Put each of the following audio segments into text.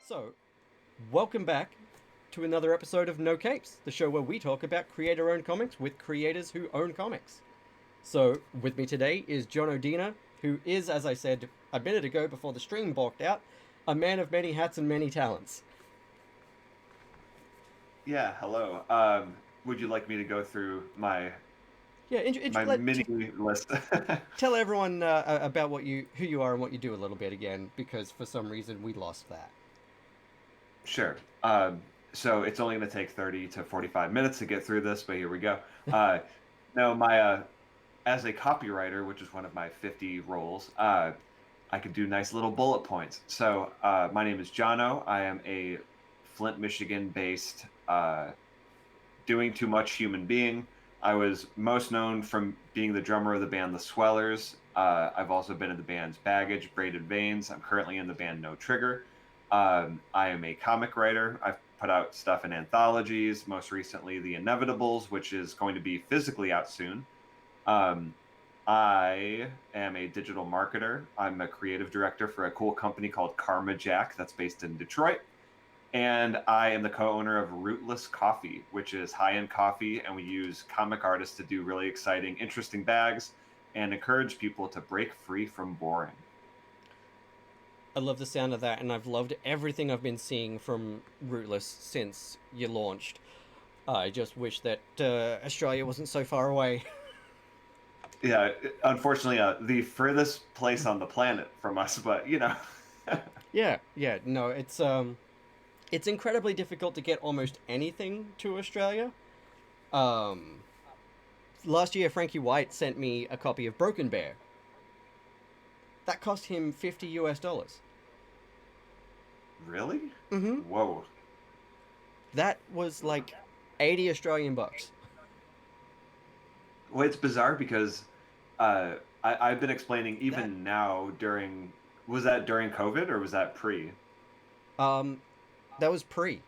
So, welcome back to another episode of No Capes, the show where we talk about creator-owned comics with creators who own comics. So, with me today is Jono Diener, who is, as I said a minute ago before the stream balked out, a man of many hats and many talents. Yeah, hello. Would you like me to go through my Yeah, my mini list? tell everyone about who you are and what you do a little bit again, because for some reason we lost that. Sure. So it's only going to take 30 to 45 minutes to get through this, but here we go. Uh, no, my as a copywriter, which is one of my 50 roles, I could do nice little bullet points. So my name is Jono. I am a Flint, Michigan based doing too much human being. I was most known from being the drummer of the band The Swellers. I've also been in the bands Baggage, Braided Veins. I'm currently in the band No Trigger. I am a comic writer. I've put out stuff in anthologies, most recently The Inevitables, which is going to be physically out soon. Um, I am a digital marketer. I'm a creative director for a cool company called Karma Jack that's based in Detroit. And I am the co-owner of Rootless Coffee, which is high-end coffee, and we use comic artists to do really exciting, interesting bags and encourage people to break free from boring. I love the sound of that, and I've loved everything I've been seeing from Rootless since you launched. I just wish that Australia wasn't so far away. Yeah, unfortunately, the furthest place on the planet from us, but Yeah, no, it's incredibly difficult to get almost anything to Australia. Um, Last year, Frankie White sent me a copy of Broken Bear. That cost him $50 US. really? Mm-hmm. Whoa. That was like 80 Australian bucks. Well, it's bizarre because I've been explaining That even now was that during COVID or was that pre? um, that was pre.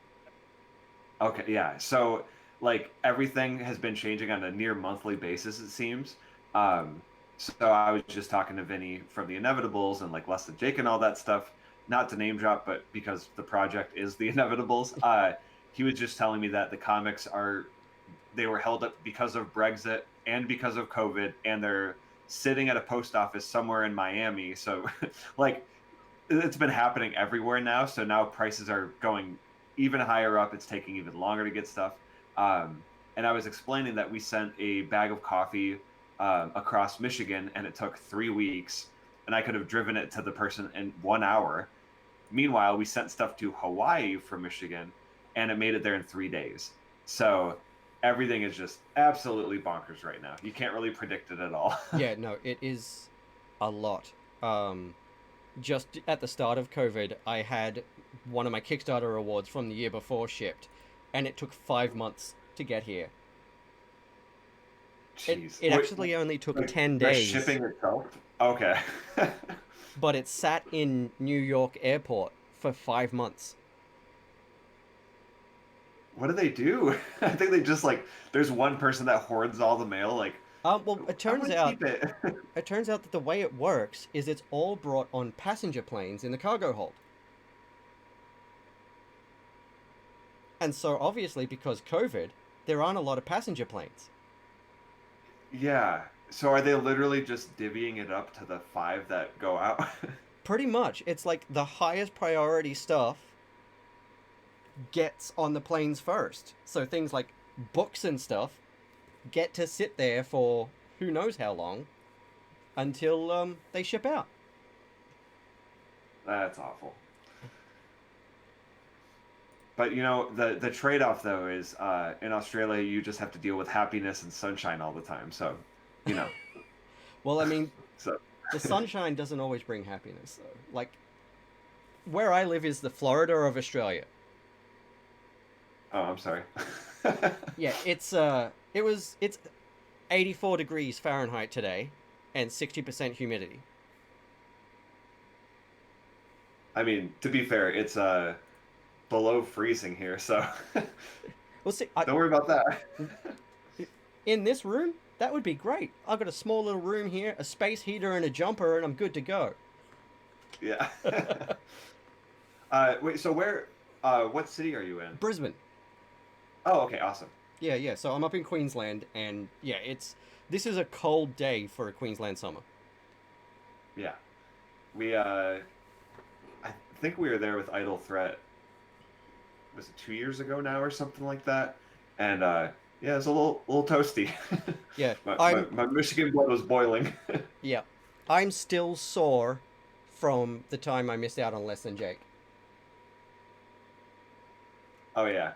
Okay, yeah. So like everything has been changing on a near monthly basis, it seems. Um, so I was just talking to Vinny from the Inevitables and like Less Than Jake and all that stuff. Not to name drop, but because the project is the Inevitables, he was just telling me that the comics they were held up because of Brexit and because of COVID, and they're sitting at a post office somewhere in Miami. So like it's been happening everywhere now. So now prices are going even higher up. It's taking even longer to get stuff. And I was explaining that we sent a bag of coffee across Michigan, and it took 3 weeks, and I could have driven it to the person in 1 hour. Meanwhile, we sent stuff to Hawaii from Michigan, and it made it there in 3 days. So everything is just absolutely bonkers right now. You can't really predict it at all. Yeah, no, it is a lot. Just at the start of COVID, I had one of my Kickstarter awards from the year before shipped, and it took 5 months to get here. It Jeez. it actually only took Like 10 the days, shipping itself? Okay. but it sat in New York airport for 5 months. What do they do? I think they just like there's one person that hoards all the mail. Like Well, I'm gonna keep it. it turns out that the way it works is it's all brought on passenger planes in the cargo hold. And so obviously because COVID, there aren't a lot of passenger planes. Yeah. So are they literally just divvying it up to the five that go out? Pretty much, it's like the highest priority stuff gets on the planes first. So things like books and stuff get to sit there for who knows how long until they ship out. That's awful. But the trade-off though is in Australia you just have to deal with happiness and sunshine all the time. So, you know. Well, I mean, So the sunshine doesn't always bring happiness, though. Like, where I live is the Florida of Australia. oh, I'm sorry. Yeah, it's 84 degrees Fahrenheit today and 60% humidity. I mean, to be fair, it's below freezing here, so Well, see, don't worry about that. in this room, that would be great. I've got a small little room here, a space heater and a jumper, and I'm good to go. Yeah. Wait, so where? What city are you in? Brisbane. Oh, okay, awesome. Yeah, yeah. So I'm up in Queensland, and yeah, this is a cold day for a Queensland summer. Yeah, we. I think we were there with Idle Threat. Was it 2 years ago now or something like that? And yeah, it's a little toasty. Yeah, My Michigan blood was boiling. yeah, I'm still sore from the time I missed out on Less Than Jake. Oh yeah.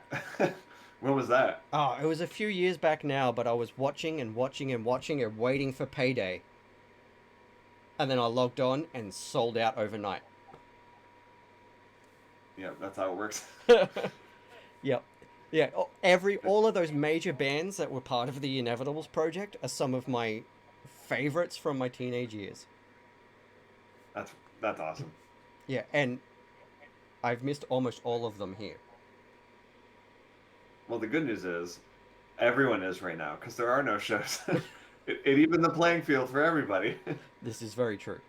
When was that? Oh, it was a few years back now, but I was watching and watching and watching and waiting for payday, and then I logged on and sold out overnight. Yeah, that's how it works. Yep. Yeah, all of those major bands that were part of the Inevitables project are some of my favorites from my teenage years. That's awesome. Yeah, and I've missed almost all of them here. Well, the good news is everyone is right now because there are no shows. It even the playing field for everybody. This is very true.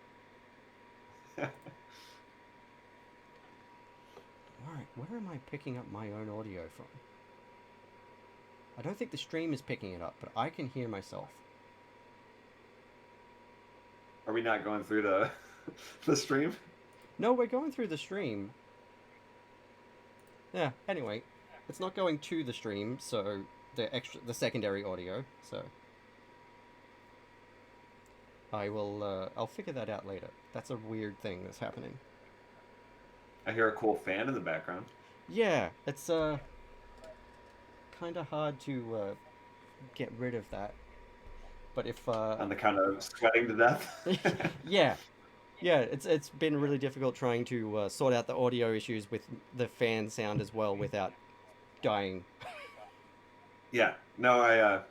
Alright, where am I picking up my own audio from? I don't think the stream is picking it up, but I can hear myself. Are we not going through the stream? No, we're going through the stream. Yeah, anyway, it's not going to the stream, so the secondary audio, so I'll figure that out later. That's a weird thing that's happening. I hear a cool fan in the background. Yeah, it's kind of hard to get rid of that. But if On the count of sweating to death. yeah, yeah, it's been really difficult trying to sort out the audio issues with the fan sound as well without dying. Yeah, no,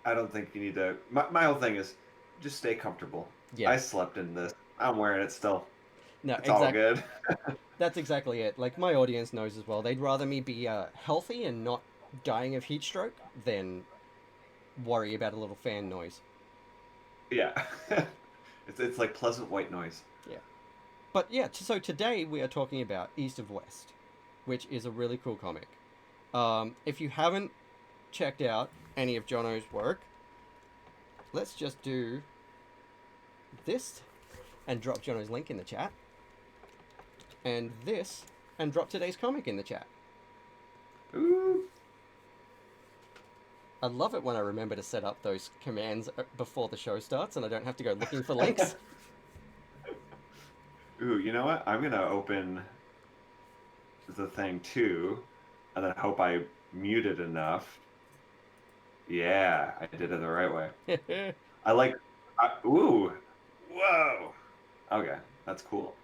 I don't think you need to. My whole thing is just stay comfortable. Yeah. I slept in this. I'm wearing it still. No, It's all good. That's exactly it. Like my audience knows as well. They'd rather me be healthy and not dying of heat stroke than worry about a little fan noise. Yeah. It's like pleasant white noise. Yeah. But yeah, so today we are talking about East of West, which is a really cool comic. If you haven't checked out any of Jono's work, let's just do this and drop Jono's link in the chat. And this and drop today's comic in the chat. Ooh. I love it when I remember to set up those commands before the show starts and I don't have to go looking for links. Ooh, you know what? I'm gonna open the thing too, and then hope I muted enough. Yeah, I did it the right way. I like. Ooh, whoa. Okay, that's cool.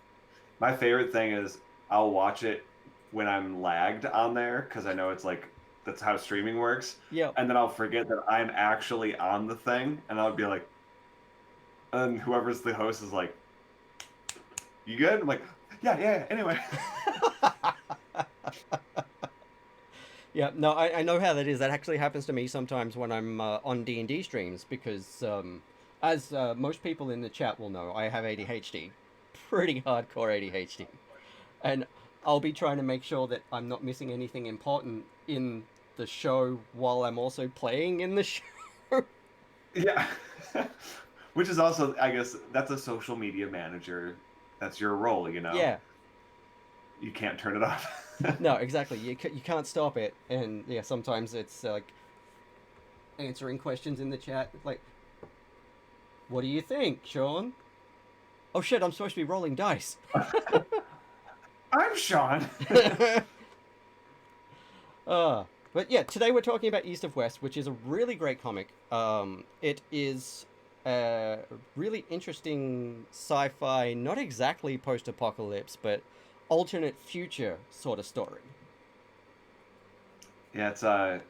My favorite thing is I'll watch it when I'm lagged on there because I know it's like that's how streaming works. Yeah. And then I'll forget that I'm actually on the thing, and I'll be like, and whoever's the host is like, "You good?" I'm like, "Yeah." Anyway. Yeah, no, I know how that is. That actually happens to me sometimes when I'm on D&D streams because, as most people in the chat will know, I have ADHD. Pretty hardcore ADHD. And I'll be trying to make sure that I'm not missing anything important in the show while I'm also playing in the show. Yeah. Which is also, I guess, that's a social media manager. That's your role, you know? Yeah. You can't turn it off. No, exactly. You can't stop it. And yeah, sometimes it's like answering questions in the chat. Like, what do you think, Sean? Oh shit, I'm supposed to be rolling dice. I'm Sean. But yeah, today we're talking about East of West, which is a really great comic. It is a really interesting sci-fi, not exactly post-apocalypse, but alternate future sort of story. Yeah, it's I'd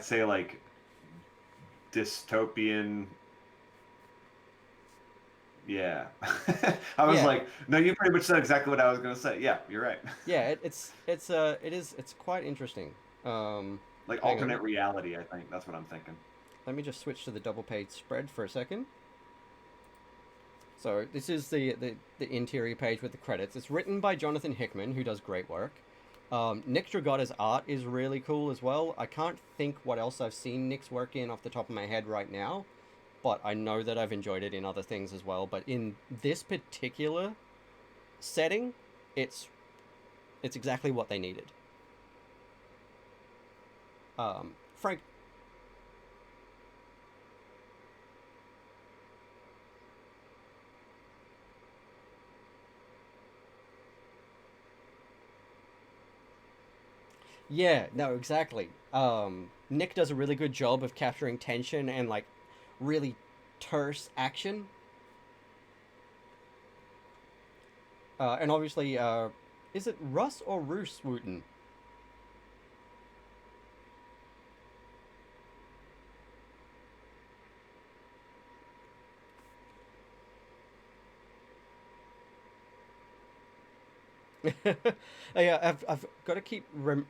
say like dystopian. Yeah. I was like, no, you pretty much said exactly what I was gonna say. Yeah, you're right. Yeah, it's quite interesting. Like alternate reality, I think. That's what I'm thinking. Let me just switch to the double page spread for a second. So this is the interior page with the credits. It's written by Jonathan Hickman, who does great work. Nick Dragotta's art is really cool as well. I can't think what else I've seen Nick's work in off the top of my head right now, but I know that I've enjoyed it in other things as well. But in this particular setting, it's exactly what they needed. Frank, yeah, no, exactly. Nick does a really good job of capturing tension and like really terse action. And obviously, is it Russ or Roos Wooton? Yeah, I've got to keep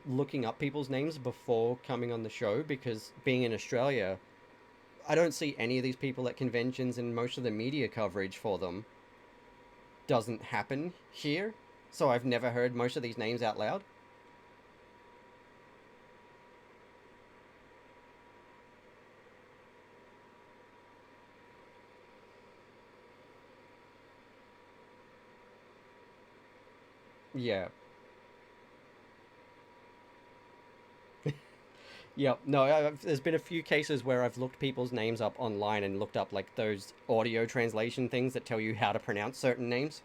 looking up people's names before coming on the show because being in Australia, I don't see any of these people at conventions, and most of the media coverage for them doesn't happen here. So I've never heard most of these names out loud. Yeah. Yep. No, there's been a few cases where I've looked people's names up online and looked up like those audio translation things that tell you how to pronounce certain names.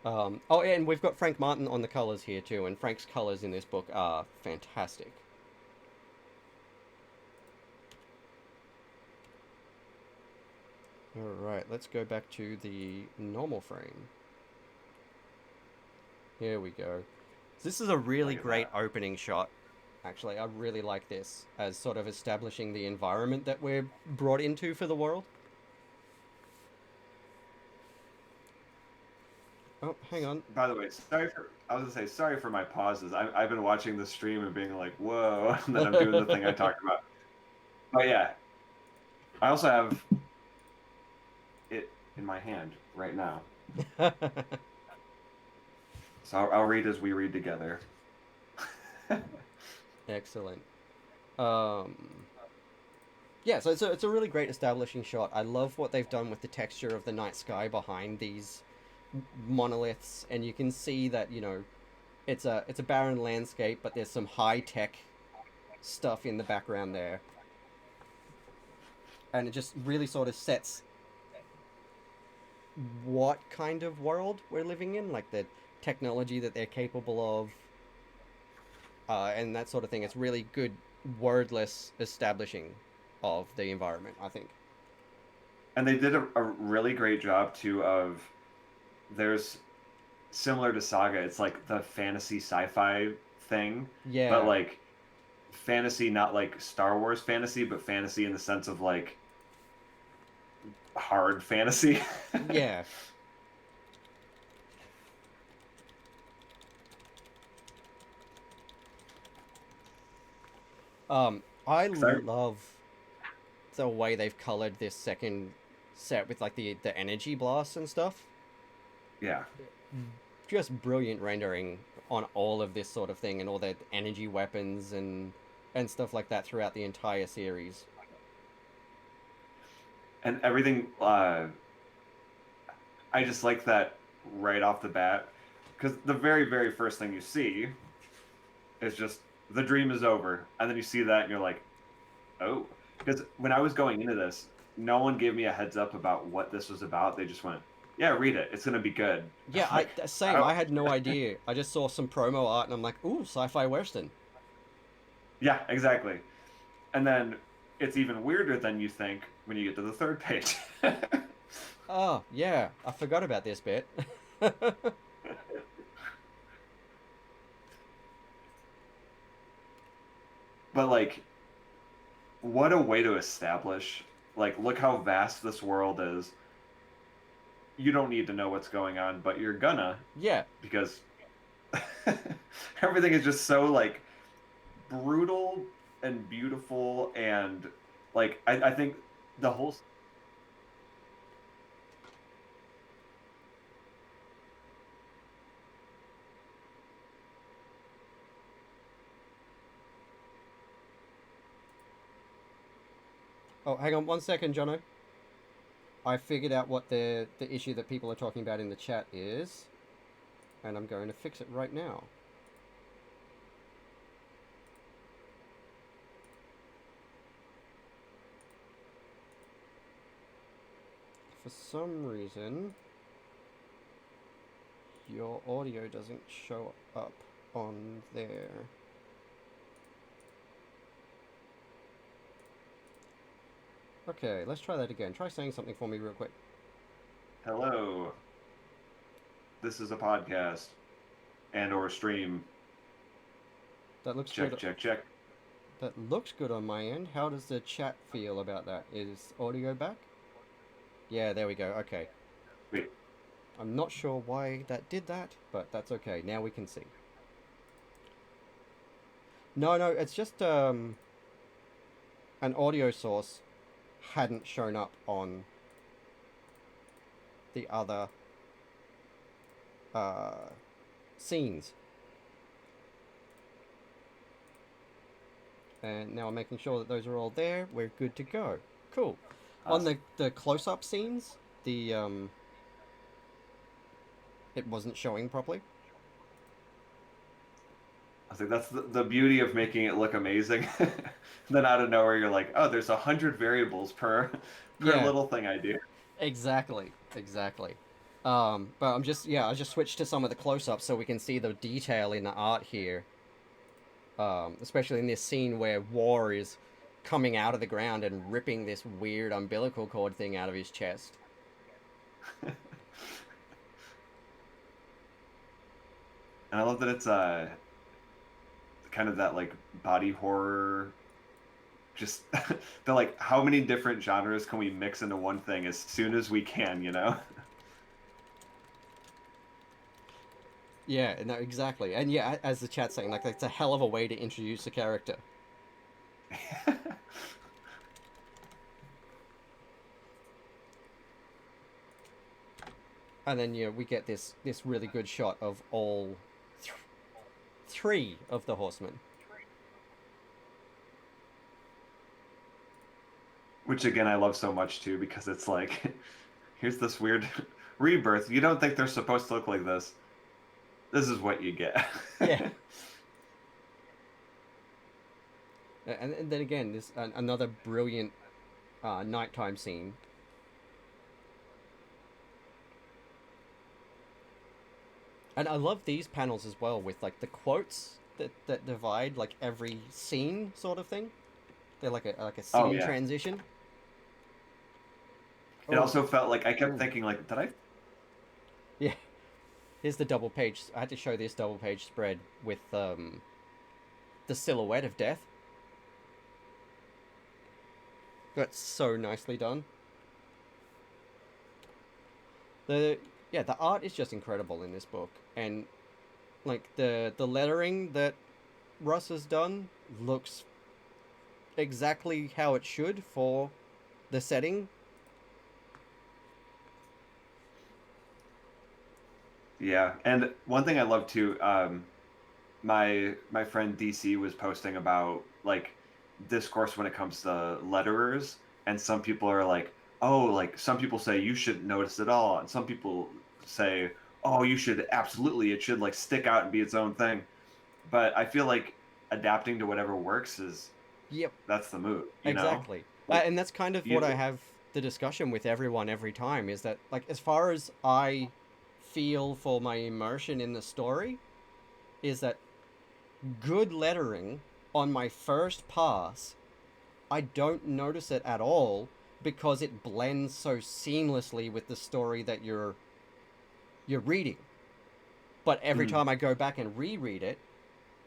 Oh, and we've got Frank Martin on the colors here too, and Frank's colors in this book are fantastic. All right, let's go back to the normal frame. Here we go. This is a really Look at great that. opening shot. Actually, I really like this as sort of establishing the environment that we're brought into for the world. Oh, hang on. By the way, I was gonna say sorry for my pauses. I've been watching the stream and being like, whoa, and then I'm doing the thing I talked about. But yeah, I also have it in my hand right now. So I'll read as we read together. Excellent. Um, yeah, so it's a really great establishing shot. I love what they've done with the texture of the night sky behind these monoliths, and you can see that it's a barren landscape, but there's some high tech stuff in the background there, and it just really sort of sets what kind of world we're living in, like the technology that they're capable of, and that sort of thing. It's really good wordless establishing of the environment, I think. And they did a really great job too of there's similar to Saga, it's like the fantasy sci-fi thing, but Yeah, like fantasy not like Star Wars fantasy, but fantasy in the sense of like hard fantasy. yeah. I 'Cause I, love the way they've colored this second set with like the energy blasts and stuff. yeah. Just brilliant rendering on all of this sort of thing and all the energy weapons and stuff like that throughout the entire series. And everything I just like that right off the bat because the very first thing you see is just the dream is over, and then you see that and you're like, oh, because when I was going into this, no one gave me a heads up about what this was about. They just went, yeah, read it, it's gonna be good. I'm Yeah, I like, I same. don't, I had no idea. I just saw some promo art and I'm like, ooh, sci-fi western. yeah, exactly. And then it's even weirder than you think when you get to the third page. Oh yeah, I forgot about this bit. But like, what a way to establish, like, look how vast this world is. You don't need to know what's going on, but you're gonna, Yeah. because everything is just so like brutal and beautiful, and like I think the whole Oh, hang on 1 second, Jono. I figured out what the issue that people are talking about in the chat is, and I'm going to fix it right now. For some reason, your audio doesn't show up on there. Okay, let's try that again. Try saying something for me real quick. Hello. This is a podcast and or stream. That looks Check, good. check. That looks good on my end. How does the chat feel about that? Is audio back? Yeah, there we go. Okay. Wait. I'm not sure why that did that, but that's okay. Now we can see. No, it's just an audio source hadn't shown up on the other scenes. And now I'm making sure that those are all there. We're good to go. Cool. Awesome. On the close-up scenes, it wasn't showing properly. I think that's the beauty of making it look amazing. Then out of nowhere, you're like, oh, there's 100 variables per little thing I do. Exactly. But I just switched to some of the close-ups so we can see the detail in the art here. Especially in this scene where War is coming out of the ground and ripping this weird umbilical cord thing out of his chest. And I love that it's kind of that like body horror. Just the like, how many different genres can we mix into one thing as soon as we can, you know? Yeah, no, exactly. And yeah, as the chat's saying, like, it's a hell of a way to introduce a character. And then, we get this really good shot of all three of the horsemen. Which again, I love so much too, because it's like, here's this weird rebirth. You don't think they're supposed to look like this. This is what you get. Yeah. And then again, this another brilliant nighttime scene. And I love these panels as well, with like the quotes that divide like every scene, sort of thing. They're like a scene transition. It also felt like I kept thinking, like, did I? Yeah. Here's the double page. I had to show this double page spread with the silhouette of death. That's so nicely done. The art is just incredible in this book, and like the lettering that Russ has done looks exactly how it should for the setting. Yeah, and one thing I love too, my friend DC was posting about like discourse when it comes to letterers, and some people are like, oh, like some people say you shouldn't notice it all, and some people say, oh, you should absolutely, it should like stick out and be its own thing. But I feel like adapting to whatever works is, that's the move. Exactly. And that's kind of what I have the discussion with everyone every time, is that like, as far as I feel for my immersion in the story, is that good lettering on my first pass, I don't notice it at all, because it blends so seamlessly with the story that you're reading. But every time I go back and reread it,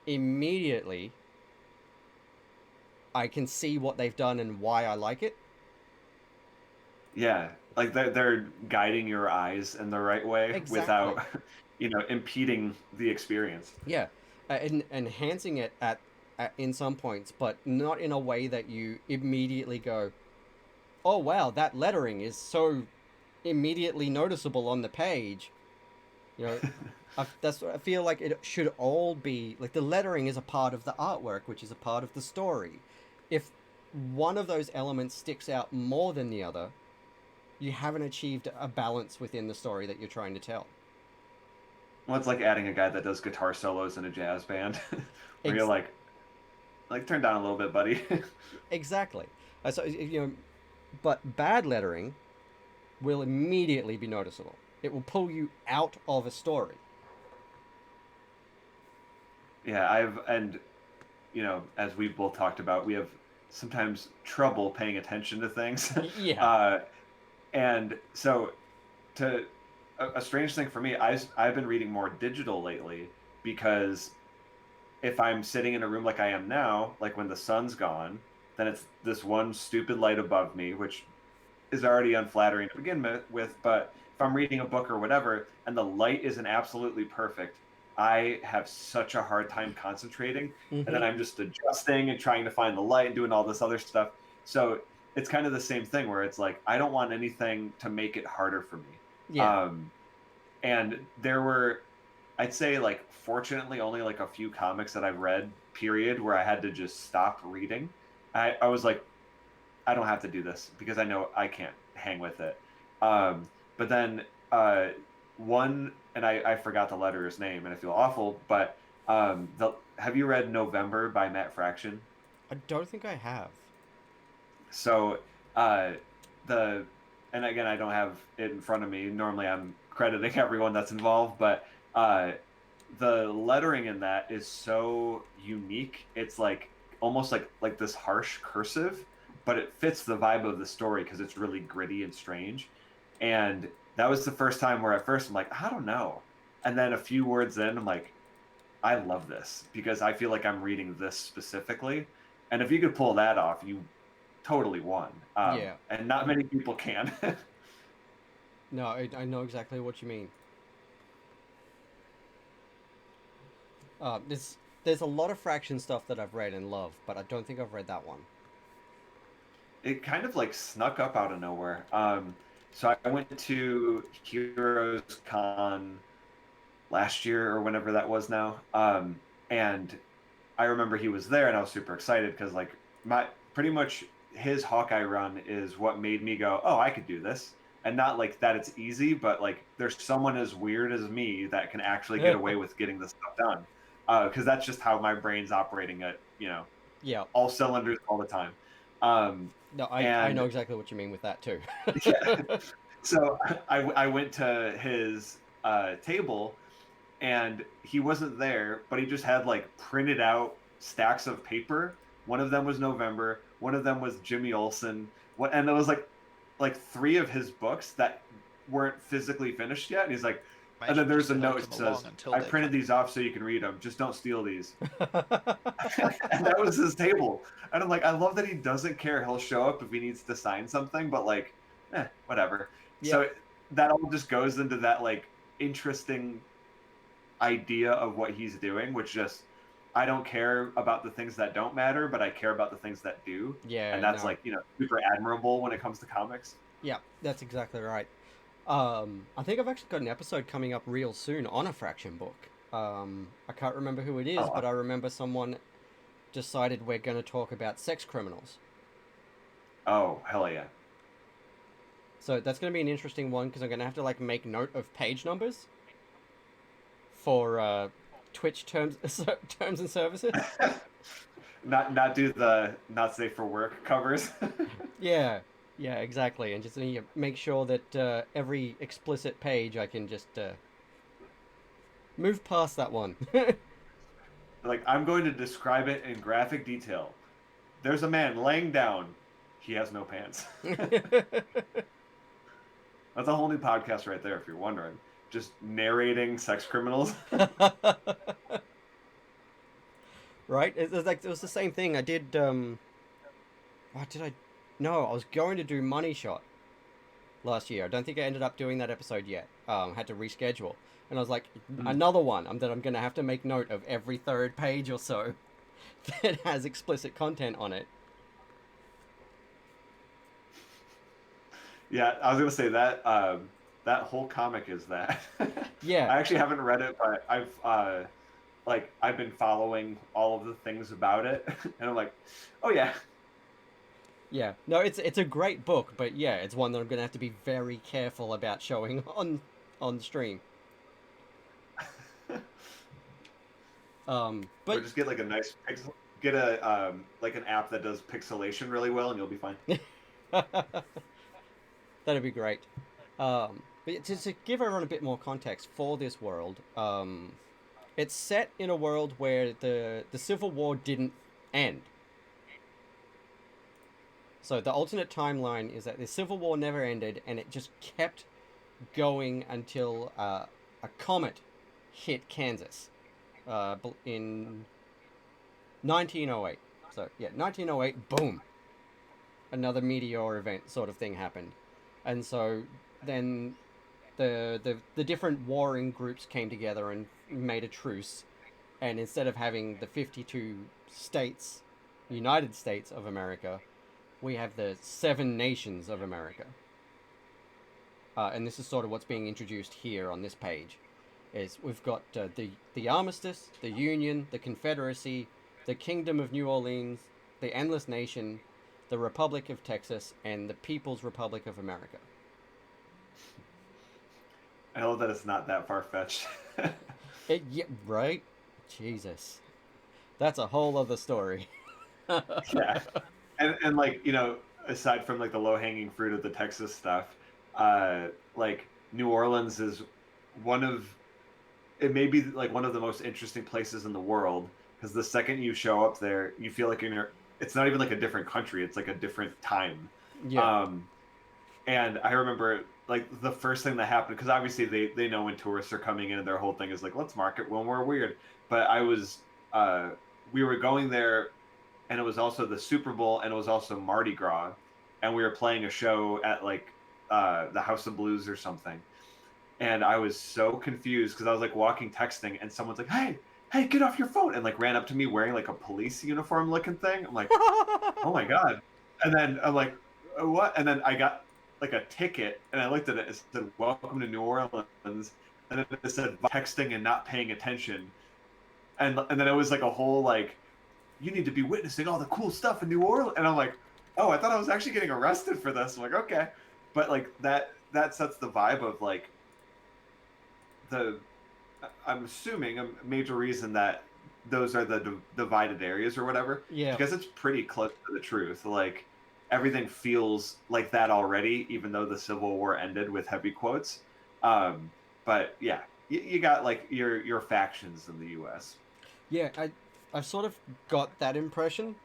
immediately I can see what they've done and why I like it. Yeah, like they're guiding your eyes in the right way without, impeding the experience. Yeah, and enhancing it at in some points, but not in a way that you immediately go, oh wow, that lettering is so immediately noticeable on the page. I feel like it should all be like, the lettering is a part of the artwork, which is a part of the story. If one of those elements sticks out more than the other, you haven't achieved a balance within the story that you're trying to tell. Well, it's like adding a guy that does guitar solos in a jazz band, where you're Ex- like turn down a little bit, buddy. exactly. So but bad lettering will immediately be noticeable. It will pull you out of a story. Yeah, and as we both talked about, we have sometimes trouble paying attention to things. Yeah. And so to a strange thing for me, I've been reading more digital lately because if I'm sitting in a room like I am now, like when the sun's gone, then it's this one stupid light above me, which is already unflattering to begin with. But if I'm reading a book or whatever, and the light isn't absolutely perfect, I have such a hard time concentrating. And then I'm just adjusting and trying to find the light and doing all this other stuff. So it's kind of the same thing where it's like, I don't want anything to make it harder for me. Yeah. And there were, I'd say, like, fortunately, only like a few comics that I've read, period, where I had to just stop reading. I was like, I don't have to do this because I know I can't hang with it. But then one, and I forgot the letter's name, and I feel awful. But have you read November by Matt Fraction? I don't think I have. So the and again, I don't have it in front of me. Normally, I'm crediting everyone that's involved, but the lettering in that is so unique. It's like almost like this harsh cursive, but it fits the vibe of the story because it's really gritty and strange. And that was the first time where at first I'm like, I don't know. And then a few words in, I'm like, I love this because I feel like I'm reading this specifically. And if you could pull that off, you totally won. Yeah. And not many people can. No, I know exactly what you mean. There's a lot of Fraction stuff that I've read and love, but I don't think I've read that one. It kind of like snuck up out of nowhere. So I went to Heroes Con last year or whenever that was now. And I remember he was there and I was super excited because like my pretty much his Hawkeye run is what made me go, oh, I could do this. And not like that it's easy, but like there's someone as weird as me that can actually get away with getting this stuff done. Because that's just how my brain's operating at, Yeah. all cylinders all the time. No, I know exactly what you mean with that too. Yeah. So I went to his table and he wasn't there, but he just had like printed out stacks of paper. One of them was November, one of them was Jimmy Olsen, and it was like three of his books that weren't physically finished yet. And he's like, and then there's a note that says, I printed these off so you can read them. Just don't steal these. And that was his table. And I'm like, I love that he doesn't care. He'll show up if he needs to sign something, but like, whatever. Yeah. So that all just goes into that like interesting idea of what he's doing, which just, I don't care about the things that don't matter, but I care about the things that do. Yeah. And that's no. like, super admirable when it comes to comics. Yeah, that's exactly right. I think I've actually got an episode coming up real soon on a Fraction book. I can't remember who it is, but I remember someone decided we're going to talk about sex criminals. Oh, hell yeah. So that's going to be an interesting one because I'm going to have to like make note of page numbers for Twitch terms and services. not do the not safe for work covers. Yeah, exactly, and just make sure that every explicit page I can just move past that one. Like, I'm going to describe it in graphic detail. There's a man laying down. He has no pants. That's a whole new podcast right there, if you're wondering. Just narrating sex criminals. Right? It was the same thing. I did. What did I? No, I was going to do Money Shot last year. I don't think I ended up doing that episode yet. Had to reschedule, and I was like, another one. That I'm going to have to make note of every third page or so that has explicit content on it. Yeah, I was gonna say that that whole comic is that. Yeah. I actually haven't read it, but I've been following all of the things about it, and I'm like, oh yeah, Yeah, no, it's a great book, but yeah, it's one that I'm gonna have to be very careful about showing on stream. Or But just get like a nice pixel, get a like an app that does pixelation really well, and you'll be fine. that'd be great. But to give everyone a bit more context for this world, it's set in a world where the Civil War didn't end. So the alternate timeline is that the Civil War never ended, and it just kept going until a comet hit Kansas in 1908. So yeah, 1908. Boom, another meteor event sort of thing happened, and so then the different warring groups came together and made a truce, and instead of having the 52 states, United States of America, we have the 7 nations of America. And this is sort of what's being introduced here on this page. Is we've got the Armistice, the Union, the Confederacy, the Kingdom of New Orleans, the Endless Nation, the Republic of Texas, and the People's Republic of America. I love that it's not that far fetched. Yeah, right? Jesus. That's a whole other story. Yeah, and like aside from like the low hanging fruit of the Texas stuff, like New Orleans is one of it may be like one of the most interesting places in the world because the second you show up there, you feel like it's not even like a different country; it's like a different time. Yeah. Um, and I remember like the first thing that happened because obviously they know when tourists are coming in and their whole thing is like let's market when we're weird. But we were going there and it was also the Super Bowl and it was also Mardi Gras and we were playing a show at like the House of Blues or something. And I was so confused because I was like walking texting and someone's like, hey, get off your phone, and like ran up to me wearing like a police uniform looking thing. I'm like, oh my God. And then I'm like, what? And then I got like a ticket and I looked at it. It said, welcome to New Orleans. And then it said texting and not paying attention. And then it was like a whole like, you need to be witnessing all the cool stuff in New Orleans. And I'm like, oh, I thought I was actually getting arrested for this. I'm like, okay. But like that sets the vibe of like the, I'm assuming a major reason that those are the divided areas or whatever, Yeah. because it's pretty close to the truth. Like everything feels like that already, even though the Civil War ended with heavy quotes. But yeah, you got like your factions in the U.S. Yeah, I've sort of got that impression,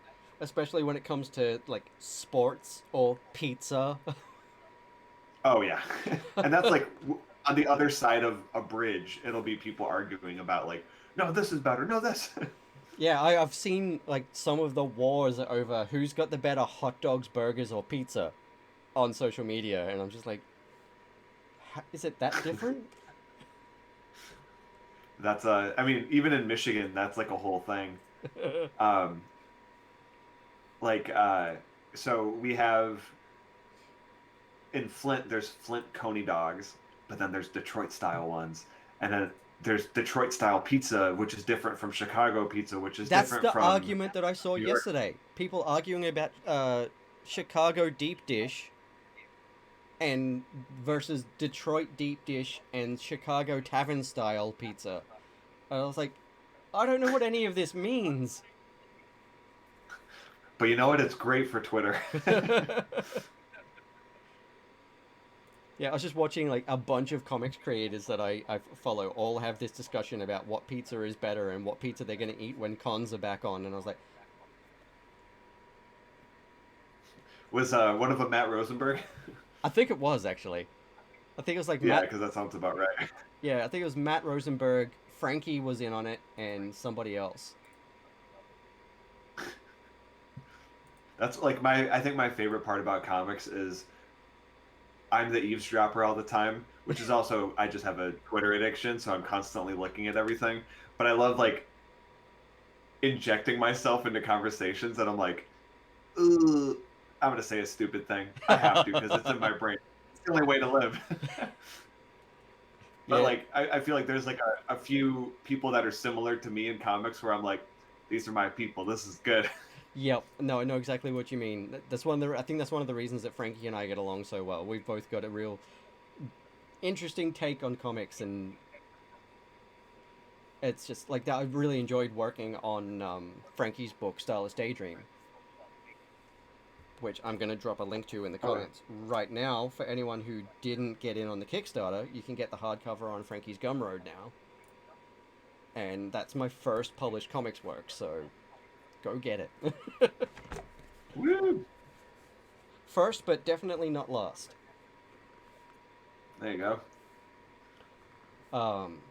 especially when it comes to like sports or pizza. Oh yeah, and that's like on the other side of a bridge. It'll be people arguing about like, no, this is better. No, this. Yeah, I've seen like some of the wars over who's got the better hot dogs, burgers, or pizza on social media, and I'm just like, is it that different? That's I mean, even in Michigan, that's like a whole thing. Um, like so we have in Flint, there's Flint Coney dogs, but then there's Detroit style ones, and then there's Detroit style pizza, which is different from Chicago pizza, which is That's different the from argument that I saw New York. yesterday. People arguing about Chicago deep dish and versus Detroit deep dish and Chicago tavern style pizza. I was like, I don't know what any of this means. But you know what? It's great for Twitter. Yeah, I was just watching like a bunch of comics creators that I follow all have this discussion about what pizza is better and what pizza they're going to eat when cons are back on. And I was like, Was one of them Matt Rosenberg? I think it was actually. I think it was like Yeah, Matt. because that sounds about right. Yeah, I think it was Matt Rosenberg. Frankie was in on it, and somebody else. That's like I think my favorite part about comics is I'm the eavesdropper all the time, which is also I just have a Twitter addiction, so I'm constantly looking at everything. But I love like injecting myself into conversations that I'm like, ugh, I'm gonna say a stupid thing. I have to because it's in my brain. It's the only way to live. But Yeah, like I feel like there's like a few people that are similar to me in comics where I'm like, these are my people. This is good. Yep. No, I know exactly what you mean. That's one of the. I think that's one of the reasons that Frankie and I get along so well. We've both got a real interesting take on comics, and it's just like that. I really enjoyed working on Frankie's book, Starless Daydream, which I'm going to drop a link to in the Okay. comments right now. For anyone who didn't get in on the Kickstarter, you can get the hardcover on Frankie's Gumroad now, and that's my first published comics work. So go get it. Woo! First, but definitely not last. There you go. Um,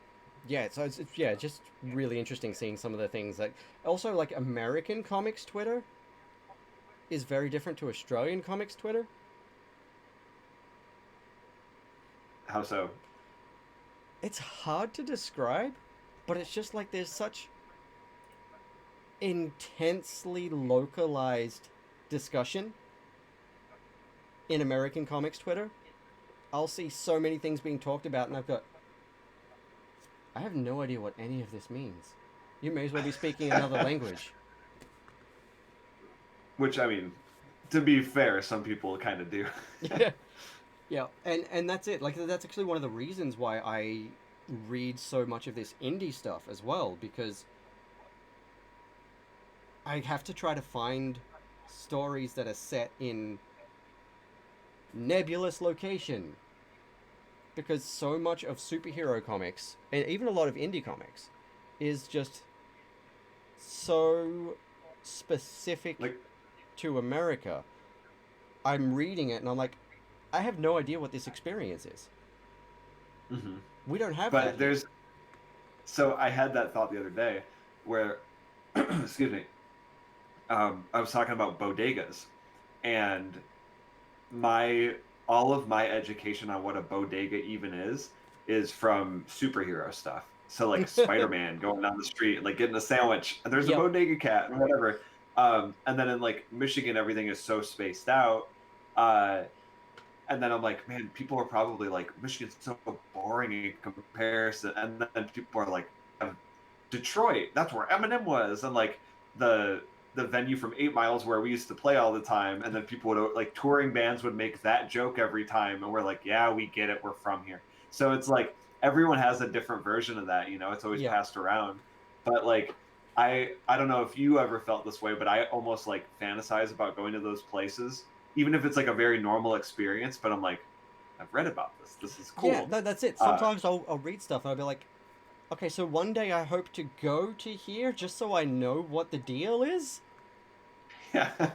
yeah, so it's yeah, just really interesting seeing some of the things that also like American comics Twitter is very different to Australian comics Twitter. How so? It's hard to describe, but it's just like there's such intensely localized discussion in American comics Twitter. I'll see so many things being talked about, and I have no idea what any of this means. You may as well be speaking another language. Which, I mean, to be fair, some people kind of do. Yeah, yeah, and that's it. Like that's actually one of the reasons why I read so much of this indie stuff as well, because I have to try to find stories that are set in nebulous location, because so much of superhero comics and even a lot of indie comics is just so specific Like, to America. I'm reading it and I'm like, I have no idea what this experience is. mhm. We don't have that But here. so I had that thought the other day where, excuse me, I was talking about bodegas, and my all of my education on what a bodega even is from superhero stuff. So like Spider-Man going down the street, like getting a sandwich, and there's a Yep. bodega cat or whatever. And then in like Michigan, everything is so spaced out. Uh, and then I'm like, man, people are probably like, Michigan's so boring in comparison. And then people are like, Detroit, that's where Eminem was, and like the the venue from 8 Miles where we used to play all the time. And then people would like touring bands would make that joke every time, and we're like, yeah, we get it, we're from here. So it's like everyone has a different version of that, you know. It's always Yep. passed around. But like I don't know if you ever felt this way, but I almost like fantasize about going to those places, even if it's like a very normal experience. But I'm like, I've read about this. This is Yeah, cool. no, that's it. Uh, Sometimes I'll read stuff and I'll be like, okay, so one day I hope to go to here just so I know what the deal is. yeah.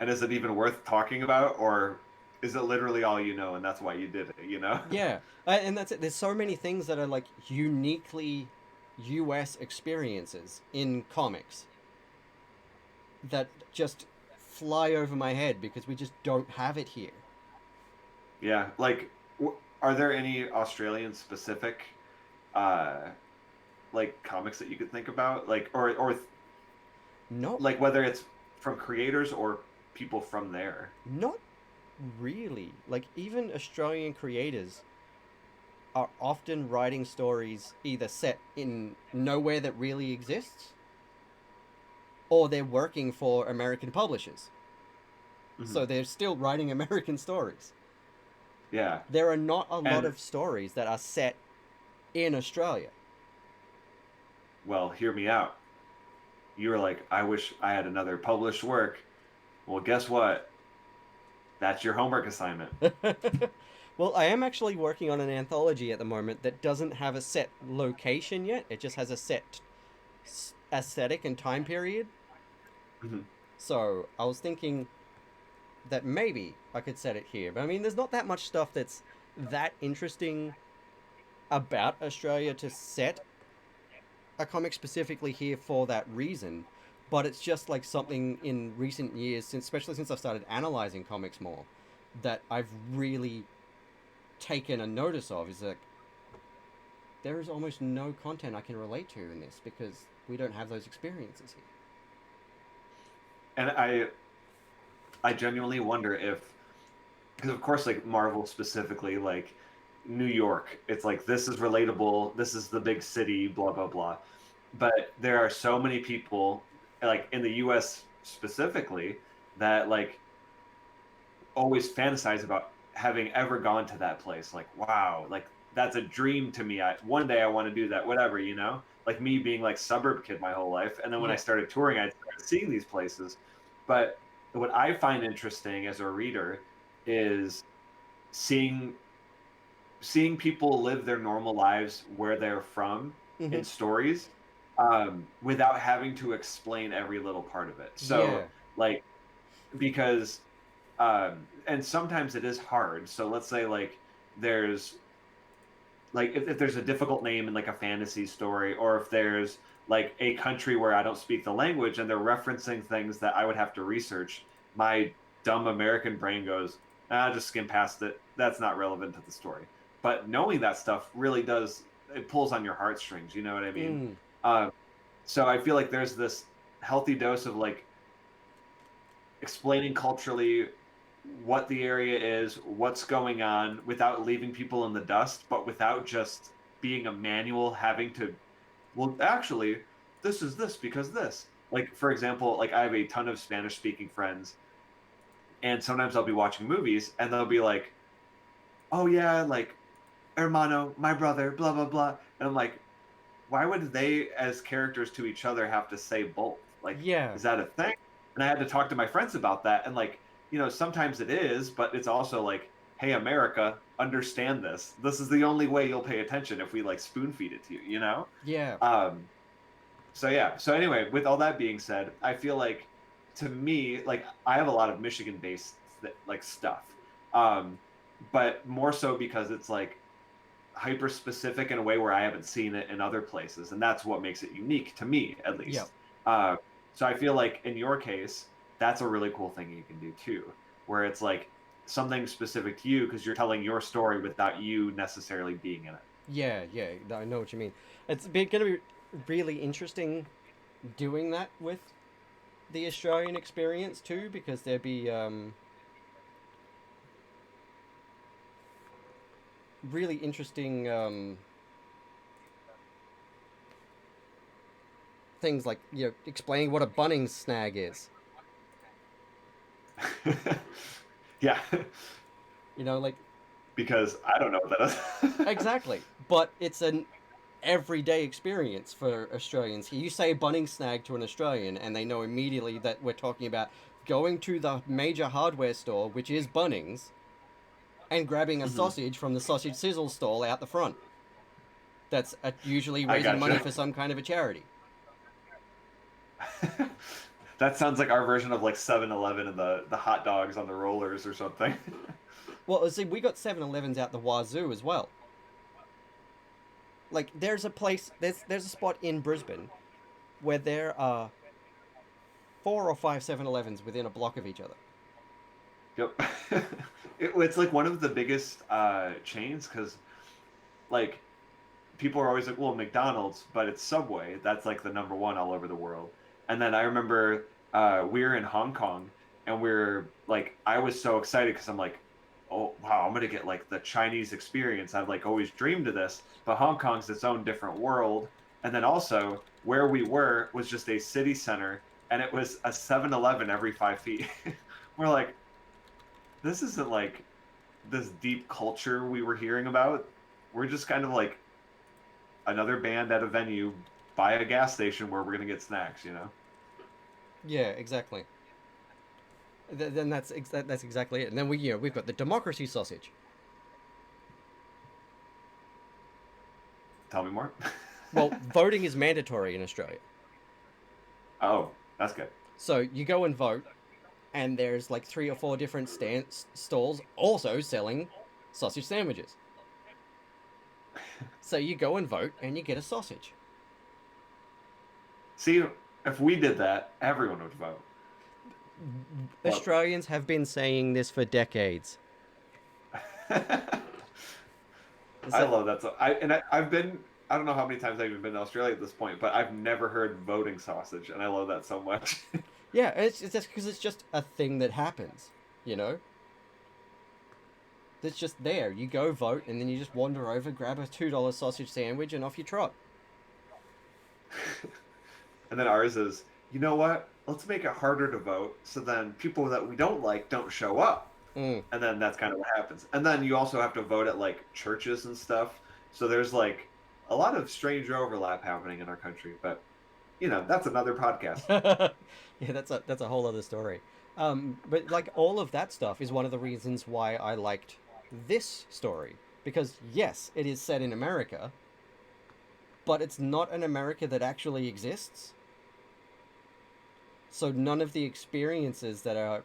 And is it even worth talking about, or is it literally all you know and that's why you did it, you know? Yeah, and that's it. There's so many things that are like uniquely US experiences in comics that just fly over my head because we just don't have it here. Yeah, like are there any Australian specific uh like comics that you could think about, like or Not like whether it's from creators or people from there? not really. Like even Australian creators are often writing stories either set in nowhere that really exists or they're working for American publishers. Mhm. So they're still writing American stories. Yeah. There are not a lot And of stories that are set in Australia. well, hear me out. You were like, I wish I had another published work. Well, guess what? That's your homework assignment. Well, I am actually working on an anthology at the moment that doesn't have a set location yet. It just has a set aesthetic and time period. Mhm. So I was thinking that maybe I could set it here. But I mean, there's not that much stuff that's that interesting about Australia to set a comic specifically here for that reason. But it's just like something in recent years, since especially since I've started analyzing comics more, that I've really taken a notice of. Is like there is almost no content I can relate to in this because we don't have those experiences here. And I genuinely wonder if, because of course like Marvel specifically, like New York, it's like this is relatable, this is the big city, blah blah blah. But there are so many people like in the US specifically that like always fantasize about having ever gone to that place. Like, wow, like that's a dream to me. One day I want to do that, whatever, you know? Like me being like suburb kid my whole life. And then when I Yeah. started touring, I started seeing these places. But what I find interesting as a reader is seeing people live their normal lives where they're from Mm-hmm. in stories, without having to explain every little part of it. So Yeah. like because and sometimes it is hard. So let's say like there's like if there's a difficult name in like a fantasy story, or if there's like a country where I don't speak the language and they're referencing things that I would have to research, my dumb American brain goes, ah, just skim past it. That's not relevant to the story. But knowing that stuff really does, it pulls on your heartstrings. You know what I mean? Mm. Um, so I feel like there's this healthy dose of like explaining culturally what the area is, what's going on, without leaving people in the dust, but without just being a manual having to, well, actually, this is this because this. Like, for example, like I have a ton of Spanish speaking friends, and sometimes I'll be watching movies and they'll be like, oh, yeah, like, hermano, my brother, blah, blah, blah. And I'm like, why would they, as characters to each other, have to say both? Like, Yeah. is that a thing? And I had to talk to my friends about that. And like, you know, sometimes it is, but it's also like, hey, America, understand this. This is the only way you'll pay attention if we like spoon feed it to you, you know? Yeah. Um, so yeah. So anyway, with all that being said, I feel like to me, like I have a lot of Michigan-based like stuff, um, but more so because it's like hyper specific in a way where I haven't seen it in other places, and that's what makes it unique to me, at Yeah. least. Uh, so I feel like in your case, that's a really cool thing you can do too, where it's like something specific to you because you're telling your story without you necessarily being in it. Yeah. Yeah. I know what you mean. It's going to be really interesting doing that with the Australian experience too, because there'd be really interesting things like explaining what a Bunnings snag is. Yeah, Like because I don't know what that is. exactly, but it's an everyday experience for Australians. You say Bunnings snag to an Australian, and they know immediately that we're talking about going to the major hardware store, which is Bunnings, and grabbing a Mhm. sausage from the sausage sizzle stall out the front. That's usually I raising money gotcha. for some kind of a charity. That sounds like our version of like 7-Eleven and the hot dogs on the rollers or something. Well, see, we got 7-Elevens out the wazoo as well. Like, there's a place, there's a spot in Brisbane where there are 4 or 5 7-Elevens within a block of each other. Yep. It's like one of the biggest chains because like people are always like, well, McDonald's, but it's Subway. That's like the number one all over the world. And then I remember we were in Hong Kong and we are like, I was so excited because I'm like, oh, wow, I'm going to get like the Chinese experience. I've like always dreamed of this, but Hong Kong's its own different world. And then also where we were was just a city center and it was a 7-Eleven every 5 feet. We're like, this isn't like this deep culture we were hearing about. We're just kind of like another band at a venue by a gas station where we're gonna get snacks, you know? Yeah, exactly. Then that's exactly it. And then we've got the democracy sausage. Tell me more. Well, voting is mandatory in Australia. Oh, that's good. So you go and vote, and there's like 3 or 4 different stalls also selling sausage sandwiches. So you go and vote, and you get a sausage. See, if we did that, everyone would vote. Well, Australians have been saying this for decades. I So, love that. So I've been, I don't know how many times I've even been to Australia at this point, but I've never heard voting sausage, and I love that so much. yeah, it's just because it's just a thing that happens, you know? It's just there. You go vote, and then you just wander over, grab a $2 sausage sandwich, and off you trot. And then ours is you know what? Let's make it harder to vote so then people that we don't like don't show up. Mm. And then that's kind of what happens. And then you also have to vote at like churches and stuff. So there's like a lot of strange overlap happening in our country. But that's another podcast. Yeah, that's a whole other story. But like all of that stuff is one of the reasons why I liked this story, because yes, it is set in America, but it's not an America that actually exists. So none of the experiences that are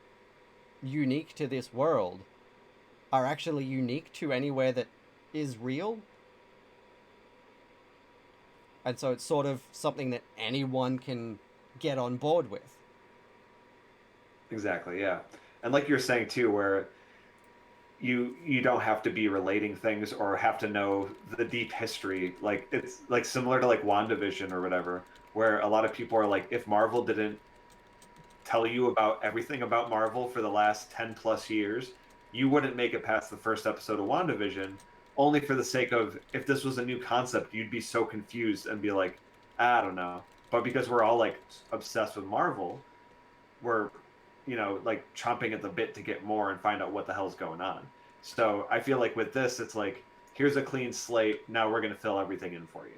unique to this world are actually unique to anywhere that is real. And so it's sort of something that anyone can get on board with. Exactly, yeah. And like you're saying too, where you don't have to be relating things or have to know the deep history. Like it's like similar to like WandaVision or whatever, where a lot of people are like, if Marvel didn't tell you about everything about Marvel for the last 10 plus years, you wouldn't make it past the first episode of WandaVision, only for the sake of if this was a new concept, you'd be so confused and be like, I don't know. But because we're all like obsessed with Marvel, we're like chomping at the bit to get more and find out what the hell's going on. So I feel like with this, it's like, here's a clean slate. Now we're going to fill everything in for you.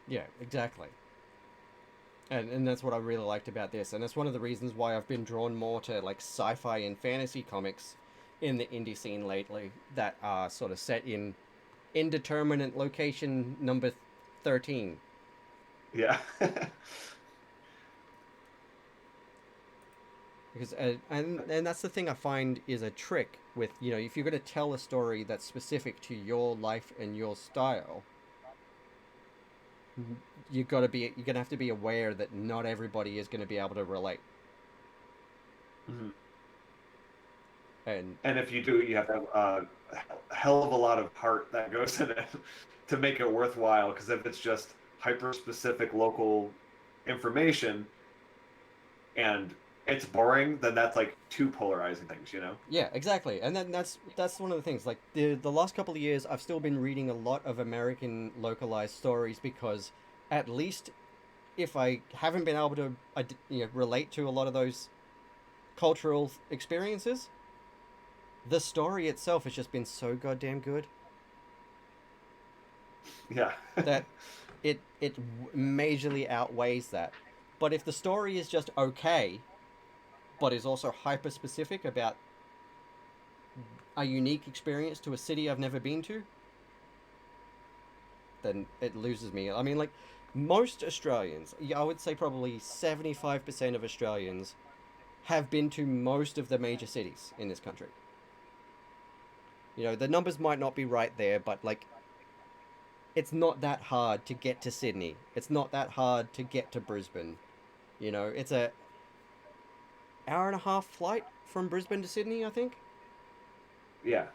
Yeah, exactly. And that's what I really liked about this, and that's one of the reasons why I've been drawn more to like sci-fi and fantasy comics in the indie scene lately that are sort of set in indeterminate location number 13. Yeah. Because and that's the thing I find is a trick with, if you're going to tell a story that's specific to your life and your style, you're gonna have to be aware that not everybody is going to be able to relate. Mhm. And And if you do, you have to have a hell of a lot of heart that goes in it to make it worthwhile. Because if it's just hyper specific local information and it's boring, then that's like two polarizing things, you know? yeah, exactly. And then that's one of the things. Like the last couple of years, I've still been reading a lot of American localized stories because at least if I haven't been able to relate to a lot of those cultural experiences, the story itself has just been so goddamn good Yeah. that it majorly outweighs that. But if the story is just okay, but is also hyper specific about a unique experience to a city I've never been to, then it loses me. I mean, like most Australians, I would say probably 75% of Australians have been to most of the major cities in this country. The numbers might not be right there, but like it's not that hard to get to Sydney. It's not that hard to get to Brisbane. It's a hour and a half flight from Brisbane to Sydney, I think. Yeah.